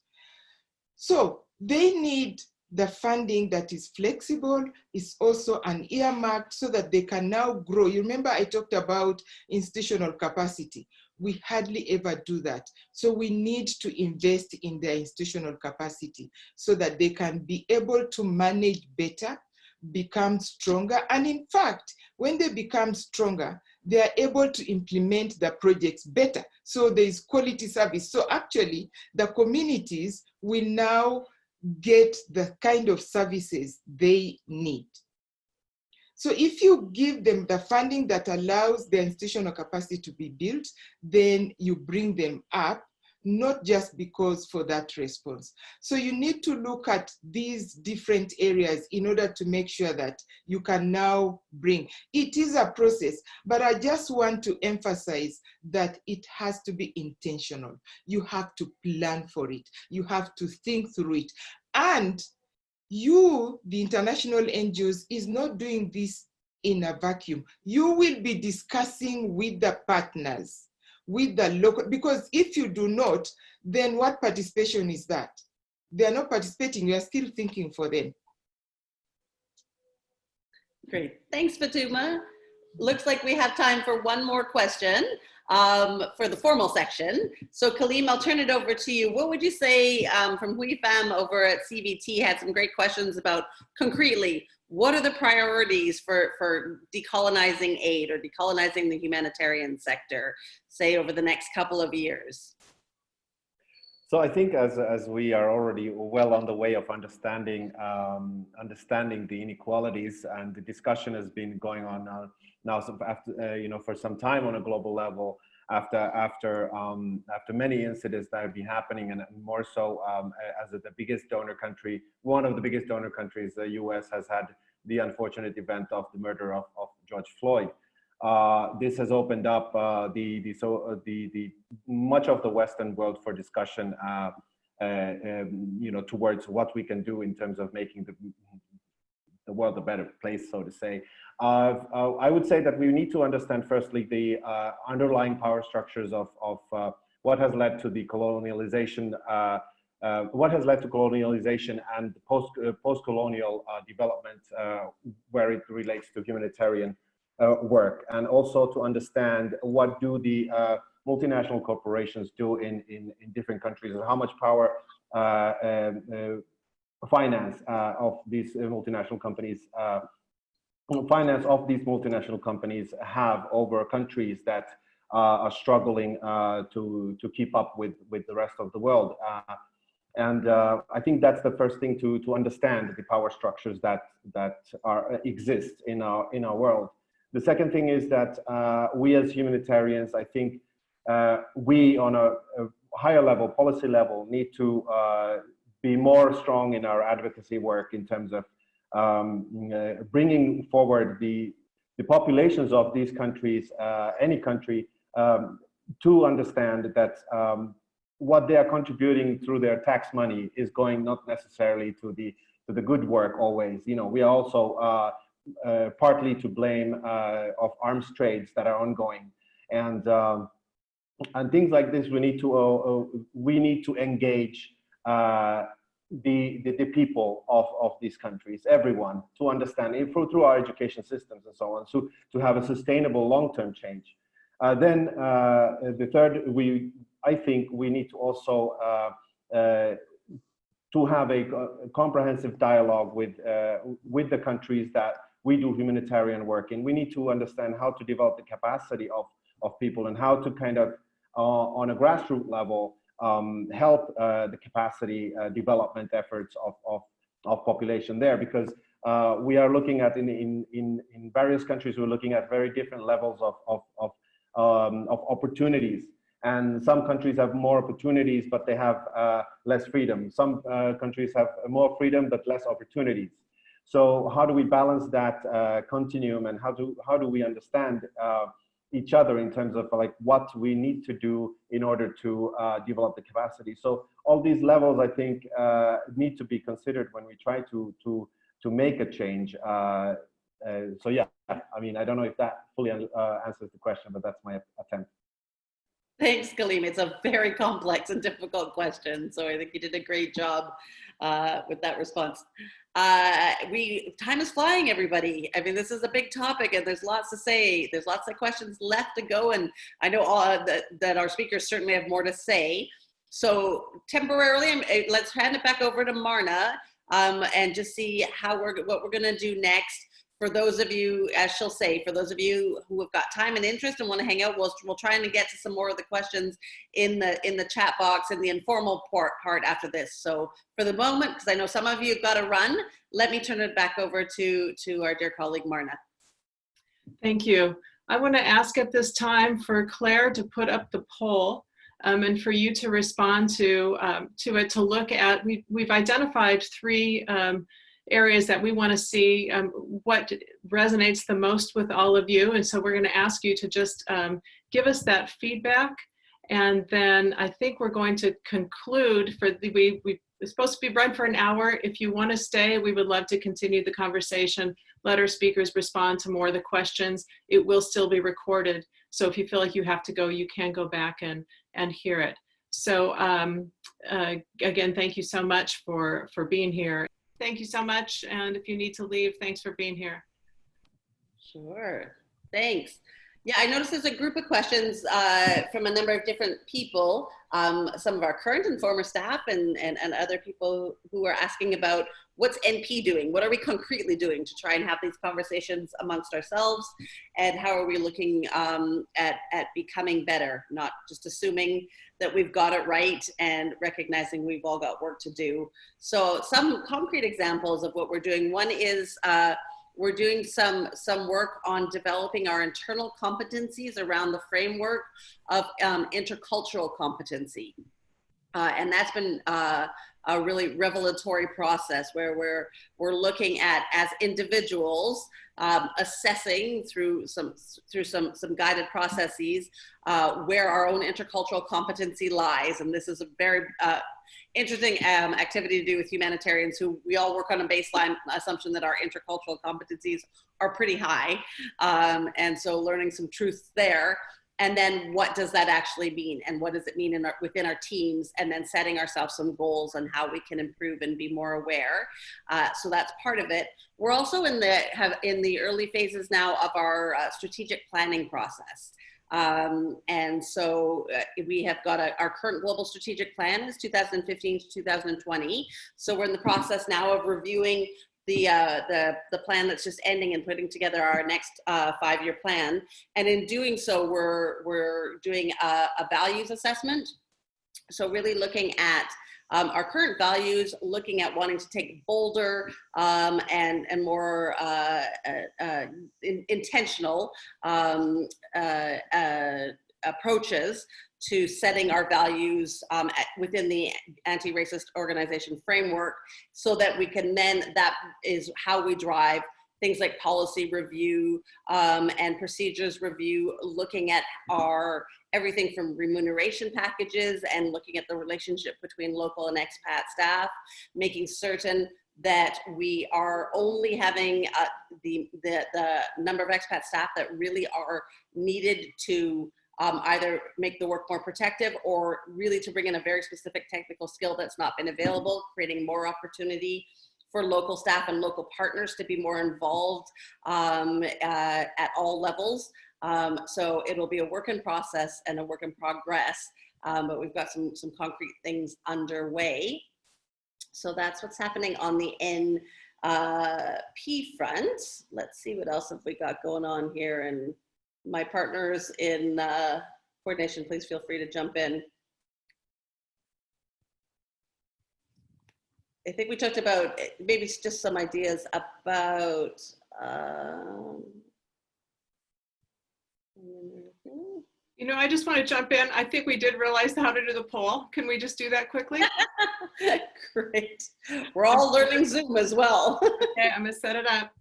So they need the funding that is flexible, is also an earmarked so that they can now grow. You remember I talked about institutional capacity. We hardly ever do that. So we need to invest in their institutional capacity so that they can be able to manage better, become stronger. And in fact, when they become stronger, they are able to implement the projects better. So there is quality service. So actually, the communities will now get the kind of services they need. So if you give them the funding that allows the institutional capacity to be built, then you bring them up not just because for that response. So you need to look at these different areas in order to make sure that you can now bring. It is a process, but I just want to emphasize that it has to be intentional. You have to plan for it. You have to think through it. And you, the international NGOs, is not doing this in a vacuum. You will be discussing with the partners, with the local, because if you do not, then what participation is that? They are not participating, you are still thinking for them. Great, thanks Fatuma. Looks like we have time for one more question for the formal section. So Kalim, I'll turn it over to you. What would you say from HUIFAM over at CVT had some great questions about concretely, what are the priorities for decolonizing aid or decolonizing the humanitarian sector, say over the next couple of years? So I think as we are already well on the way of understanding the inequalities, and the discussion has been going on now after, for some time on a global level, after many incidents that have been happening, and more so as the biggest donor country, one of the biggest donor countries, the US, has had the unfortunate event of the murder of George Floyd. This has opened up much of the Western world for discussion, towards what we can do in terms of making the world a better place, so to say. I would say that we need to understand firstly the underlying power structures of what has led to the colonialization, and post-colonial development, where it relates to humanitarian work, and also to understand what do the multinational corporations do in different countries, and how much power finance of these multinational companies have over countries that are struggling to keep up with the rest of the world. I think that's the first thing to understand, the power structures that exist in our world. The second thing is that we as humanitarians, I think we on a higher level, policy level, need to be more strong in our advocacy work in terms of bringing forward the populations of these countries, any country, to understand that what they are contributing through their tax money is going not necessarily to the good work always. We are also partly to blame of arms trades that are ongoing, and things like this. We need to engage the people of these countries, everyone, to understand it through our education systems and so on, so to have a sustainable long-term change. Then the third, I think we need to also to have a comprehensive dialogue with the countries that we do humanitarian work in. We need to understand how to develop the capacity of people, and how to kind of on a grassroots level help the capacity development efforts of population there, because we are looking at in various countries, we're looking at very different levels of opportunities. And some countries have more opportunities, but they have less freedom. Some countries have more freedom, but less opportunities. So how do we balance that continuum, and how do we understand each other in terms of like what we need to do in order to develop the capacity? So all these levels, I think, need to be considered when we try to make a change. So yeah, I mean, I don't know if that fully answers the question, but that's my attempt. Thanks, Kalim. It's a very complex and difficult question, so I think you did a great job with that response. Time is flying, everybody. I mean, this is a big topic, and there's lots to say. There's lots of questions left to go, and I know that our speakers certainly have more to say. So temporarily, let's hand it back over to Marna and just see what we're going to do next. For those of you, as she'll say, for those of you who have got time and interest and want to hang out, we'll try and get to some more of the questions in the chat box in the informal part after this. So for the moment, because I know some of you have got to run, let me turn it back over to our dear colleague, Marna. Thank you. I want to ask at this time for Claire to put up the poll. and for you to respond to it, to look at. We've identified three areas that we want to see what resonates the most with all of you. And so we're going to ask you to just give us that feedback. And then I think we're going to conclude we're supposed to be run for an hour. If you want to stay, we would love to continue the conversation. Let our speakers respond to more of the questions. It will still be recorded. So if you feel like you have to go, you can go back and hear it. So again, thank you so much for being here. Thank you so much. And if you need to leave, thanks for being here. Sure, thanks. Yeah, I noticed there's a group of questions from a number of different people, some of our current and former staff and other people who are asking about what's NP doing? What are we concretely doing to try and have these conversations amongst ourselves? And how are we looking at becoming better, not just assuming that we've got it right and recognizing we've all got work to do. So some concrete examples of what we're doing. One is we're doing some work on developing our internal competencies around the framework of intercultural competency. And that's been a really revelatory process where we're looking at, as individuals, assessing through some guided processes where our own intercultural competency lies. And this is a very interesting activity to do with humanitarians who we all work on a baseline assumption that our intercultural competencies are pretty high. And so learning some truths there. And then what does that actually mean? And what does it mean within our teams? And then setting ourselves some goals on how we can improve and be more aware. So that's part of it. We're also in the early phases now of our strategic planning process. And so we have got our current global strategic plan is 2015 to 2020. So we're in the process now of reviewing the plan that's just ending and putting together our next 5-year plan. And in doing so, we're doing a values assessment. So really looking at our current values, looking at wanting to take bolder and more intentional approaches to setting our values within the anti-racist organization framework, so that we can then, that is how we drive things like policy review and procedures review, looking at everything from remuneration packages and looking at the relationship between local and expat staff, making certain that we are only having the number of expat staff that really are needed to either make the work more protective or really to bring in a very specific technical skill that's not been available, creating more opportunity for local staff and local partners to be more involved at all levels. So it'll be a work in process and a work in progress, but we've got some concrete things underway. So that's what's happening on the NP front. Let's see what else have we got going on here. And my partners in coordination, please feel free to jump in. I think we talked about maybe just some ideas about you know, I just want to jump in. I think we did realize how to do the poll. Can we just do that quickly? Great. We're all learning Zoom as well. Okay, I'm gonna set it up.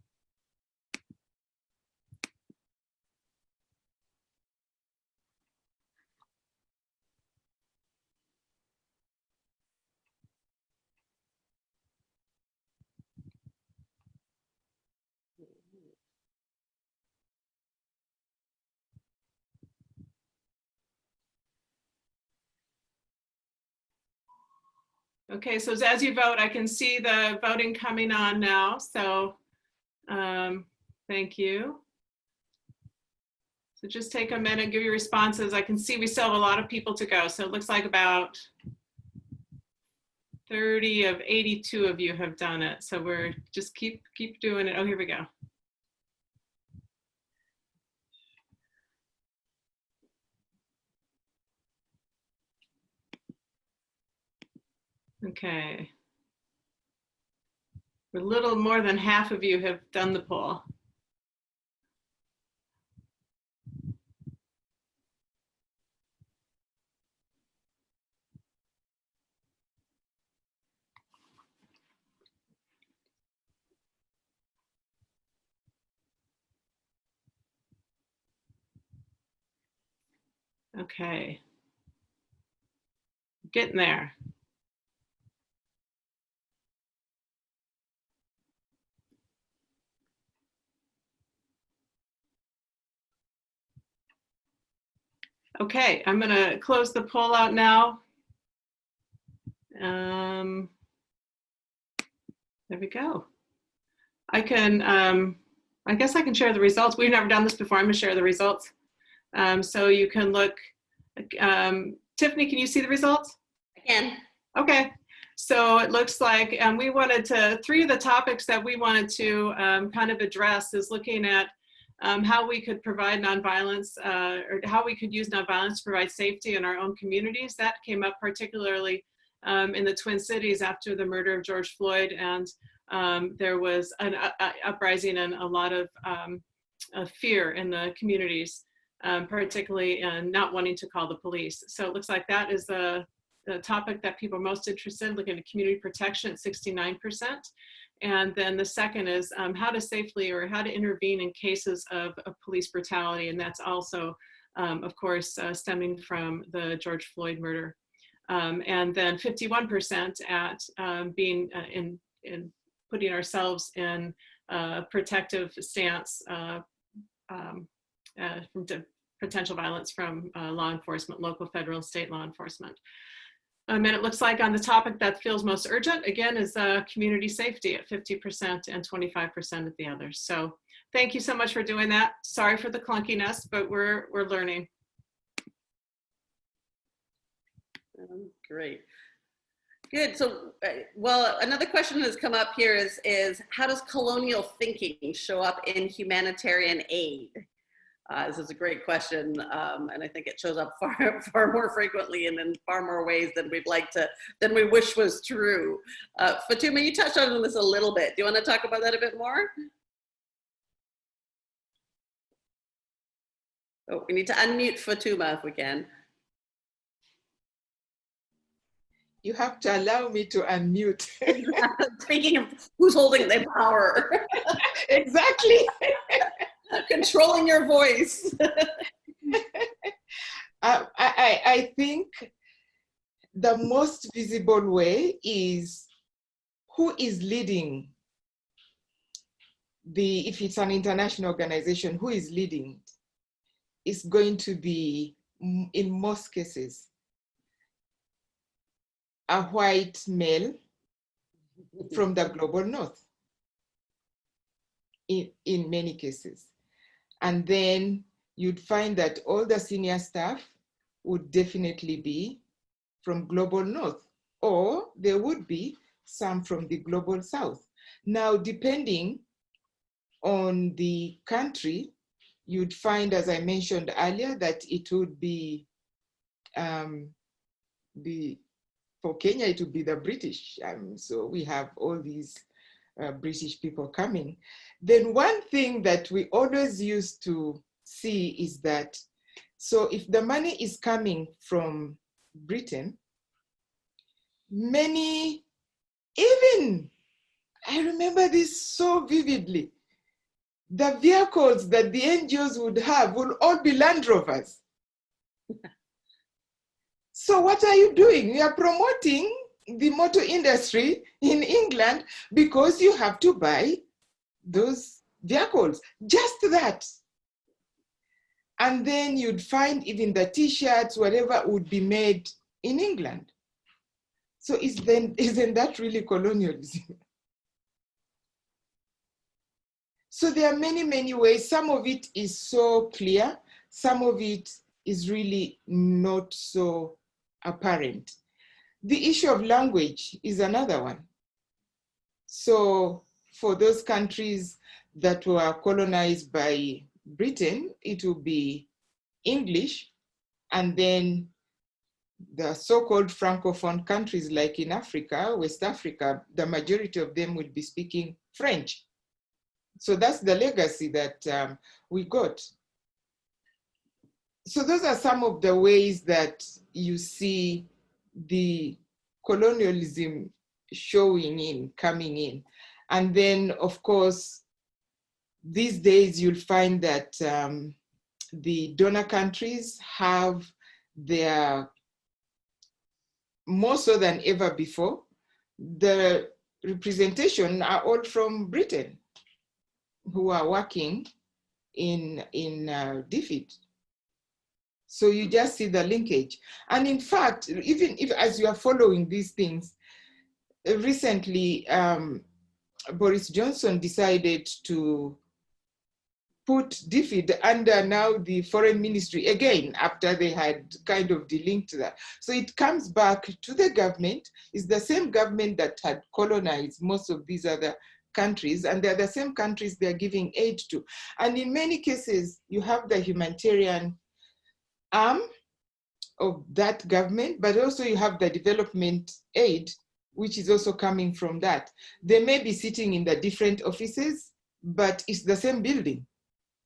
Okay, so as you vote, I can see the voting coming on now. So thank you. So just take a minute, give your responses. I can see we still have a lot of people to go. So it looks like about 30 of 82 of you have done it. So we're just keep doing it. Oh, here we go. Okay. A little more than half of you have done the poll. Okay. Getting there. Okay, I'm gonna close the poll out now. There we go. I can, I guess I can share the results. We've never done this before. I'm gonna share the results. So you can look, Tiffany, can you see the results? I can. Okay, so it looks like we wanted to, 3 of the topics that we wanted to kind of address is looking at how we could provide nonviolence or how we could use nonviolence to provide safety in our own communities. That came up particularly in the Twin Cities after the murder of George Floyd, and there was an uprising and a lot of fear in the communities, particularly not wanting to call the police. So it looks like that is the topic that people are most interested in, looking at community protection at 69%. And then the second is how to safely or how to intervene in cases of police brutality. And that's also, of course, stemming from the George Floyd murder. And then 51% at being in putting ourselves in a protective stance from potential violence from law enforcement, local, federal, state law enforcement. And it looks like on the topic that feels most urgent, again, is community safety at 50% and 25% at the others. So thank you so much for doing that. Sorry for the clunkiness, but we're learning. Great. Good. So, well, another question that's come up here is how does colonial thinking show up in humanitarian aid? This is a great question, and I think it shows up far more frequently and in far more ways than than we wish was true. Fatuma, you touched on this a little bit. Do you want to talk about that a bit more? Oh, we need to unmute Fatuma if we can. You have to allow me to unmute. Speaking of who's holding the power. Exactly. Controlling your voice. I think the most visible way is who is leading if it's an international organization, who is leading is going to be, in most cases, a white male from the global north, in many cases. And then you'd find that all the senior staff would definitely be from global north, or there would be some from the global south. Now, depending on the country, you'd find, as I mentioned earlier, that it would be, for Kenya, it would be the British. So we have all these British people coming. Then one thing that we always used to see is that, so if the money is coming from Britain, many, even, I remember this so vividly, the vehicles that the NGOs would have will all be Land Rovers. So what are you doing? You are promoting the motor industry in England because you have to buy those vehicles, just that. And then you'd find even the t-shirts, whatever, would be made in England. So isn't that really colonialism? So there are many, many ways. Some of it is so clear. Some of it is really not so apparent. The issue of language is another one. So for those countries that were colonized by Britain, it will be English, and then the so-called Francophone countries like in Africa, West Africa, the majority of them will be speaking French. So that's the legacy that we got. So those are some of the ways that you see the colonialism showing in, coming in. And then, of course, these days you'll find that the donor countries have they are more so than ever before. The representation are all from Britain who are working in DFID. So you just see the linkage. And in fact, even if as you are following these things, recently Boris Johnson decided to put DFID under now the foreign ministry again, after they had kind of delinked that. So it comes back to the government. It's the same government that had colonized most of these other countries, and they're the same countries they're giving aid to. And in many cases, you have the humanitarian arm of that government, but also you have the development aid, which is also coming from that. They may be sitting in the different offices, but it's the same building.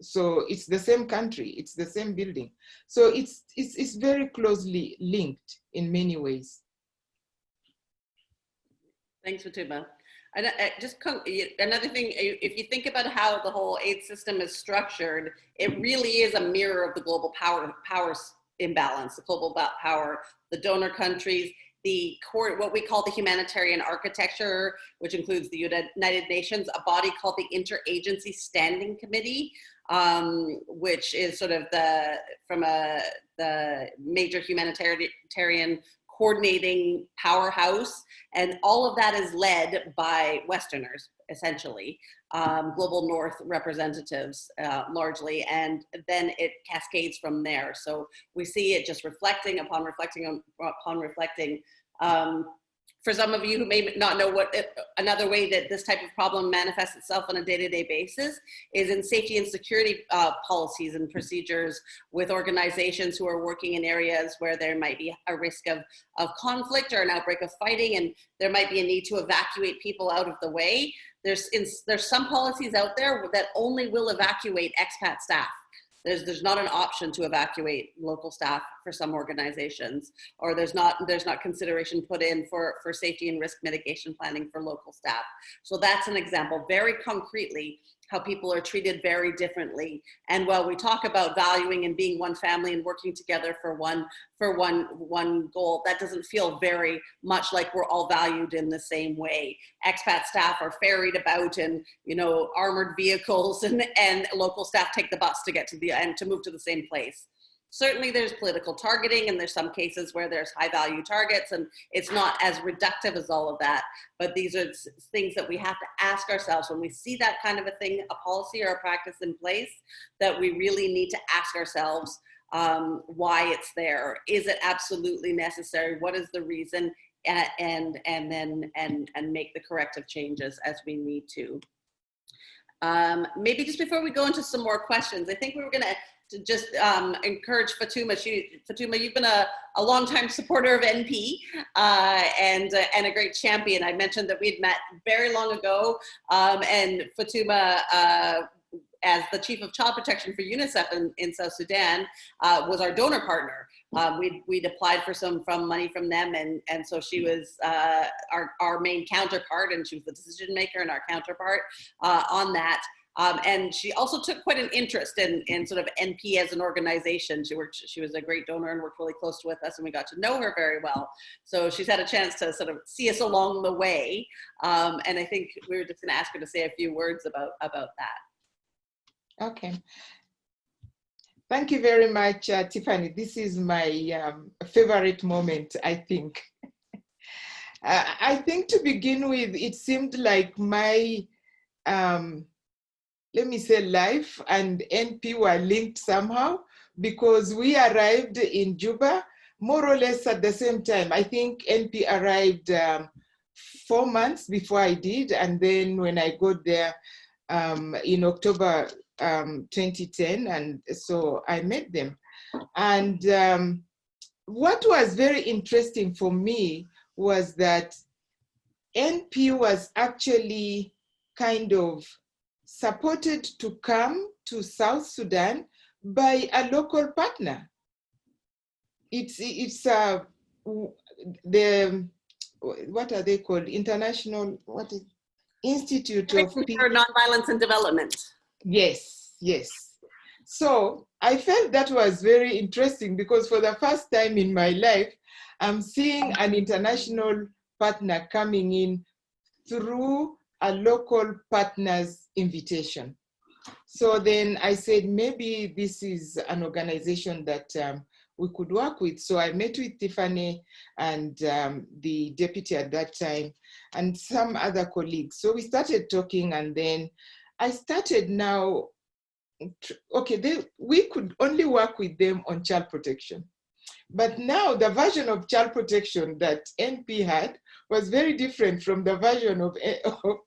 So it's the same country, it's the same building. So it's very closely linked in many ways. Thanks, Fatuma. And just another thing, if you think about how the whole aid system is structured, it really is a mirror of the global power imbalance, the global power, the donor countries, what we call the Humanitarian Architecture, which includes the United Nations, a body called the Interagency Standing Committee, which is sort of the major humanitarian coordinating powerhouse. And all of that is led by Westerners, essentially, global North representatives largely, and then it cascades from there. So we see it just reflecting upon reflecting upon reflecting. For some of you who may not know another way that this type of problem manifests itself on a day-to-day basis is in safety and security policies and procedures with organizations who are working in areas where there might be a risk of conflict or an outbreak of fighting, and there might be a need to evacuate people out of the way. There's some policies out there that only will evacuate expat staff. There's not an option to evacuate local staff for some organizations, or there's not consideration put in for safety and risk mitigation planning for local staff. So that's an example, very concretely, how people are treated very differently. And while we talk about valuing and being one family and working together for one goal, that doesn't feel very much like we're all valued in the same way. Expat staff are ferried about in, armored vehicles, and local staff take the bus to get to move to the same place. Certainly there's political targeting, and there's some cases where there's high value targets, and it's not as reductive as all of that. But these are things that we have to ask ourselves when we see that kind of a thing, a policy or a practice in place, that we really need to ask ourselves why it's there. Is it absolutely necessary? What is the reason? And make the corrective changes as we need to. Maybe just before we go into some more questions, I think we were going to just encourage Fatuma. Fatuma, you've been a longtime supporter of NP and a great champion. I mentioned that we'd met very long ago, and Fatuma, as the chief of child protection for UNICEF in South Sudan, was our donor partner. We'd applied for some money from them, and so she was our main counterpart, and she was the decision maker and our counterpart on that. And she also took quite an interest in sort of NP as an organization. She was a great donor and worked really close with us, and we got to know her very well. So she's had a chance to sort of see us along the way. And I think we were just going to ask her to say a few words about that. Okay. Thank you very much, Tiffany. This is my favorite moment, I think. I think to begin with, it seemed like my, let me say, life and NP were linked somehow, because we arrived in Juba more or less at the same time. I think NP arrived 4 months before I did, and then when I got there in October 2010, and so I met them. And what was very interesting for me was that NP was actually kind of supported to come to South Sudan by a local partner. It's the, what are they called? International, Institute of Nonviolence and Development. Yes, yes. So I felt that was very interesting because for the first time in my life, I'm seeing an international partner coming in through a local partner's invitation. So then I said, maybe this is an organization that we could work with. So I met with Tiffany and the deputy at that time and some other colleagues. So we started talking, and then I started now, okay, we could only work with them on child protection. But now the version of child protection that NP had was very different from the version of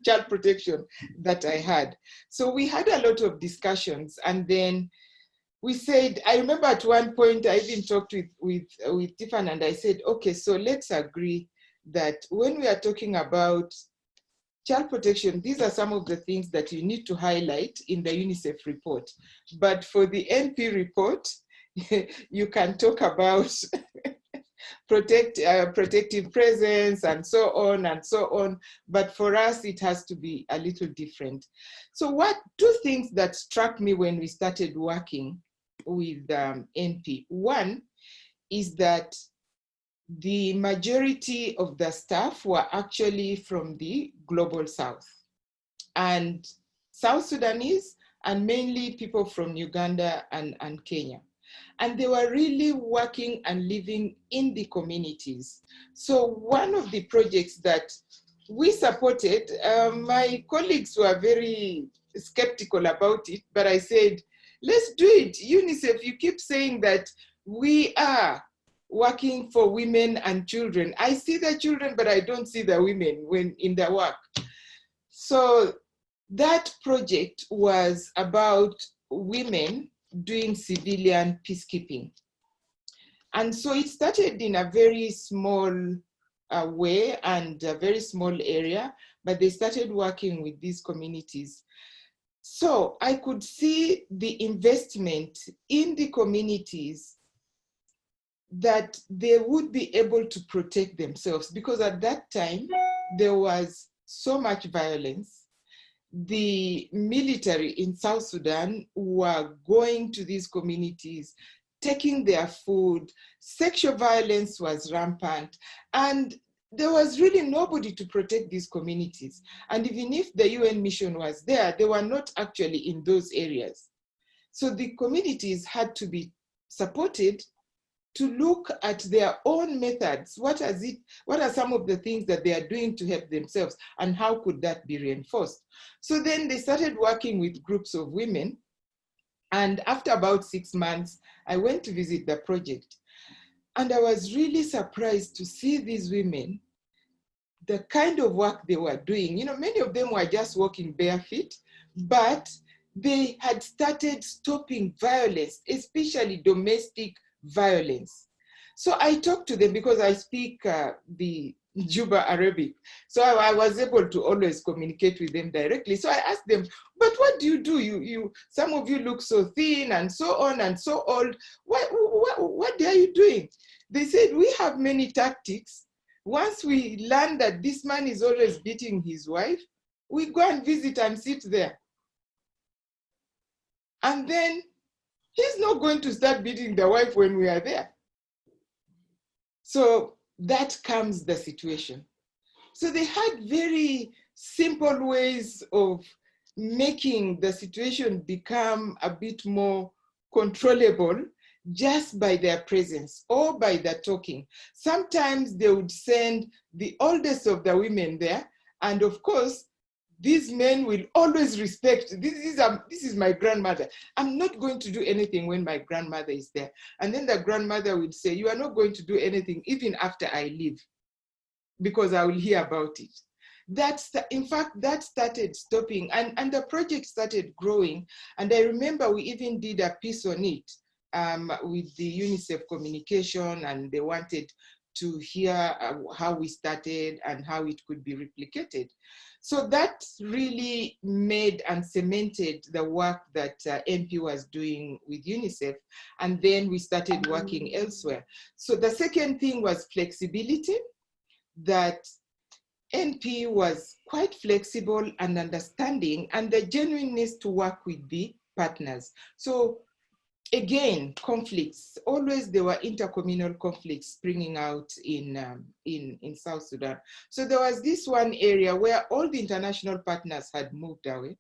child protection that I had. So we had a lot of discussions, and then we said, I remember at one point I even talked with Tiffany, and I said, okay, so let's agree that when we are talking about child protection, these are some of the things that you need to highlight in the UNICEF report. But for the NP report, you can talk about protective presence and so on and so on. But for us, it has to be a little different. So two things that struck me when we started working with NP. One is that the majority of the staff were actually from the global south and South Sudanese, and mainly people from Uganda and Kenya. And they were really working and living in the communities. So one of the projects that we supported, my colleagues were very skeptical about it, but I said, let's do it. UNICEF, you keep saying that we are working for women and children. I see the children, but I don't see the women when in the work. So that project was about women doing civilian peacekeeping. And so it started in a very small way and a very small area, but they started working with these communities. So I could see the investment in the communities that they would be able to protect themselves, because at that time there was so much violence. The military in South Sudan were going to these communities, taking their food, sexual violence was rampant, and there was really nobody to protect these communities. And even if the UN mission was there, they were not actually in those areas. So the communities had to be supported to look at their own methods. What are some of the things that they are doing to help themselves, and how could that be reinforced? So then they started working with groups of women. And after about 6 months, I went to visit the project. And I was really surprised to see these women, the kind of work they were doing. You know, many of them were just walking bare feet, but they had started stopping violence, especially domestic violence. So I talked to them because I speak the Juba Arabic. So I was able to always communicate with them directly. So I asked them, but what do you do? Some of you look so thin and so on and so old. What are you doing? They said, we have many tactics. Once we learn that this man is always beating his wife, we go and visit and sit there. And then he's not going to start beating the wife when we are there. So that calms the situation. So they had very simple ways of making the situation become a bit more controllable just by their presence or by the talking. Sometimes they would send the oldest of the women there, and of course, these men will always respect, this is my grandmother. I'm not going to do anything when my grandmother is there. And then the grandmother will say, you are not going to do anything even after I leave, because I will hear about it. In fact, that started stopping, and the project started growing. And I remember we even did a piece on it with the UNICEF communication, and they wanted to hear how we started and how it could be replicated. So that really made and cemented the work that NP was doing with UNICEF. And then we started working elsewhere. So the second thing was flexibility, that NP was quite flexible and understanding, and the genuineness to work with the partners. So again, conflicts. Always there were intercommunal conflicts springing out in South Sudan. So there was this one area where all the international partners had moved away.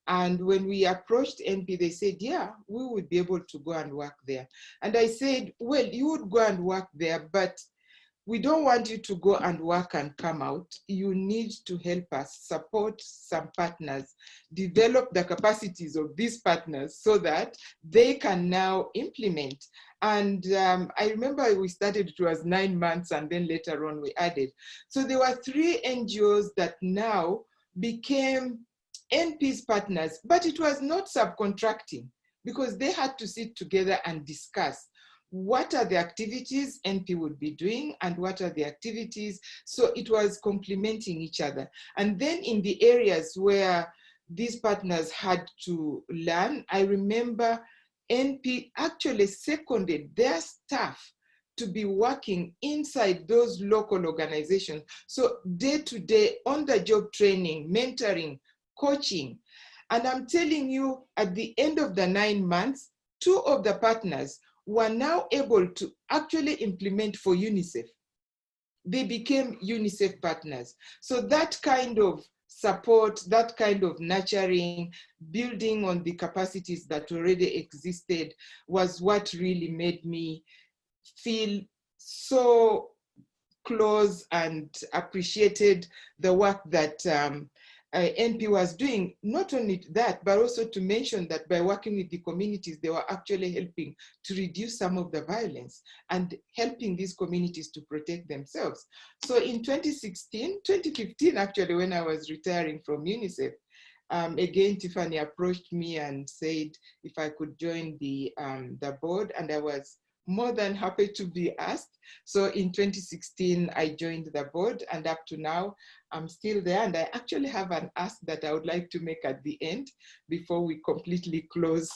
And when we approached NP, they said, yeah, we would be able to go and work there. And I said, well, you would go and work there, but we don't want you to go and work and come out. You need to help us support some partners, develop the capacities of these partners so that they can now implement. And I remember we started, it was 9 months, and then later on we added. So there were 3 NGOs that now became NP's partners, but it was not subcontracting because they had to sit together and discuss what are the activities NP would be doing and what are the activities. So it was complementing each other. And then in the areas where these partners had to learn, I remember NP actually seconded their staff to be working inside those local organizations. So day-to-day, on-the-job training, mentoring, coaching. And I'm telling you, at the end of the 9 months, 2 of the partners were now able to actually implement for UNICEF. They became UNICEF partners. So that kind of support, that kind of nurturing, building on the capacities that already existed was what really made me feel so close and appreciated the work that NP was doing. Not only that, but also to mention that by working with the communities, they were actually helping to reduce some of the violence and helping these communities to protect themselves. So in 2015 actually, when I was retiring from UNICEF, again, Tiffany approached me and said if I could join the board, and I was more than happy to be asked. So in 2016, I joined the board, and up to now, I'm still there. And I actually have an ask that I would like to make at the end before we completely close.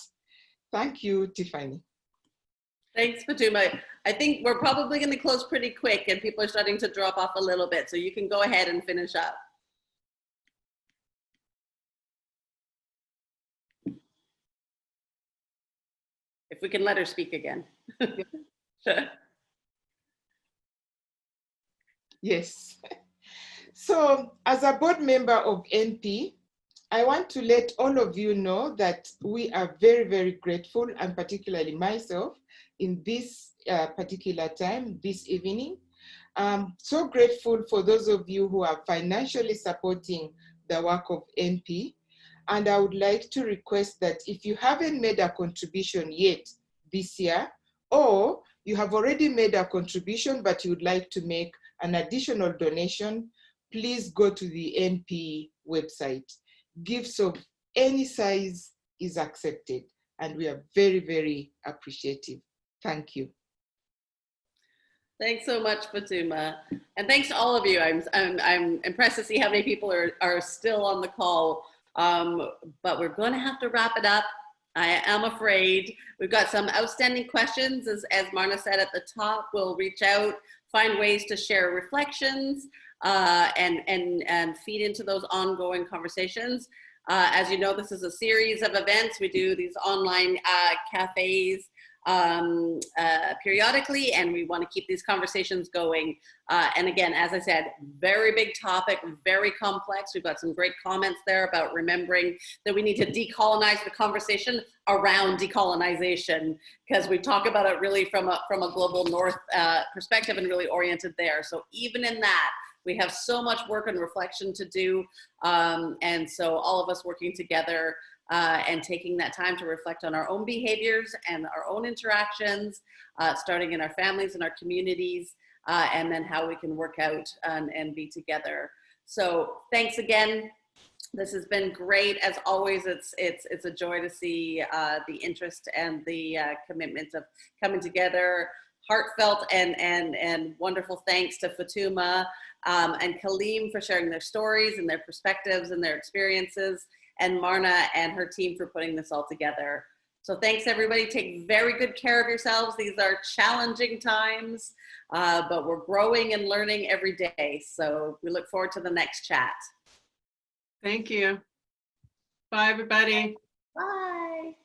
Thank you, Tiffany. Thanks, Fatuma. I think we're probably going to close pretty quick and people are starting to drop off a little bit. So you can go ahead and finish up. If we can let her speak again. Yes. So as a board member of NP, I want to let all of you know that we are very, very grateful, and particularly myself, in this particular time, this evening. So grateful for those of you who are financially supporting the work of NP. And I would like to request that if you haven't made a contribution yet this year, or you have already made a contribution but you would like to make an additional donation, please go to the NP website. Gifts of any size is accepted, and we are very, very appreciative. Thank you. Thanks so much, Fatuma. And thanks to all of you. I'm impressed to see how many people are still on the call. But we're going to have to wrap it up. I am afraid. We've got some outstanding questions. As Marna said at the top, we'll reach out, find ways to share reflections, and feed into those ongoing conversations. As you know, this is a series of events. We do these online cafes periodically, and we want to keep these conversations going. And again, as I said, very big topic, very complex. We've got some great comments there about remembering that we need to decolonize the conversation around decolonization, because we talk about it really from a global north perspective and really oriented there. So even in that, we have so much work and reflection to do. And so all of us working together and taking that time to reflect on our own behaviors and our own interactions, starting in our families and our communities, and then how we can work out and be together. So thanks again. This has been great. As always, it's a joy to see the interest and the commitment of coming together. Heartfelt and wonderful thanks to Fatuma and Kalim for sharing their stories and their perspectives and their experiences, and Marna and her team for putting this all together. So thanks everybody. Take very good care of yourselves. These are challenging times, but we're growing and learning every day. So we look forward to the next chat. Thank you. Bye, everybody. Bye.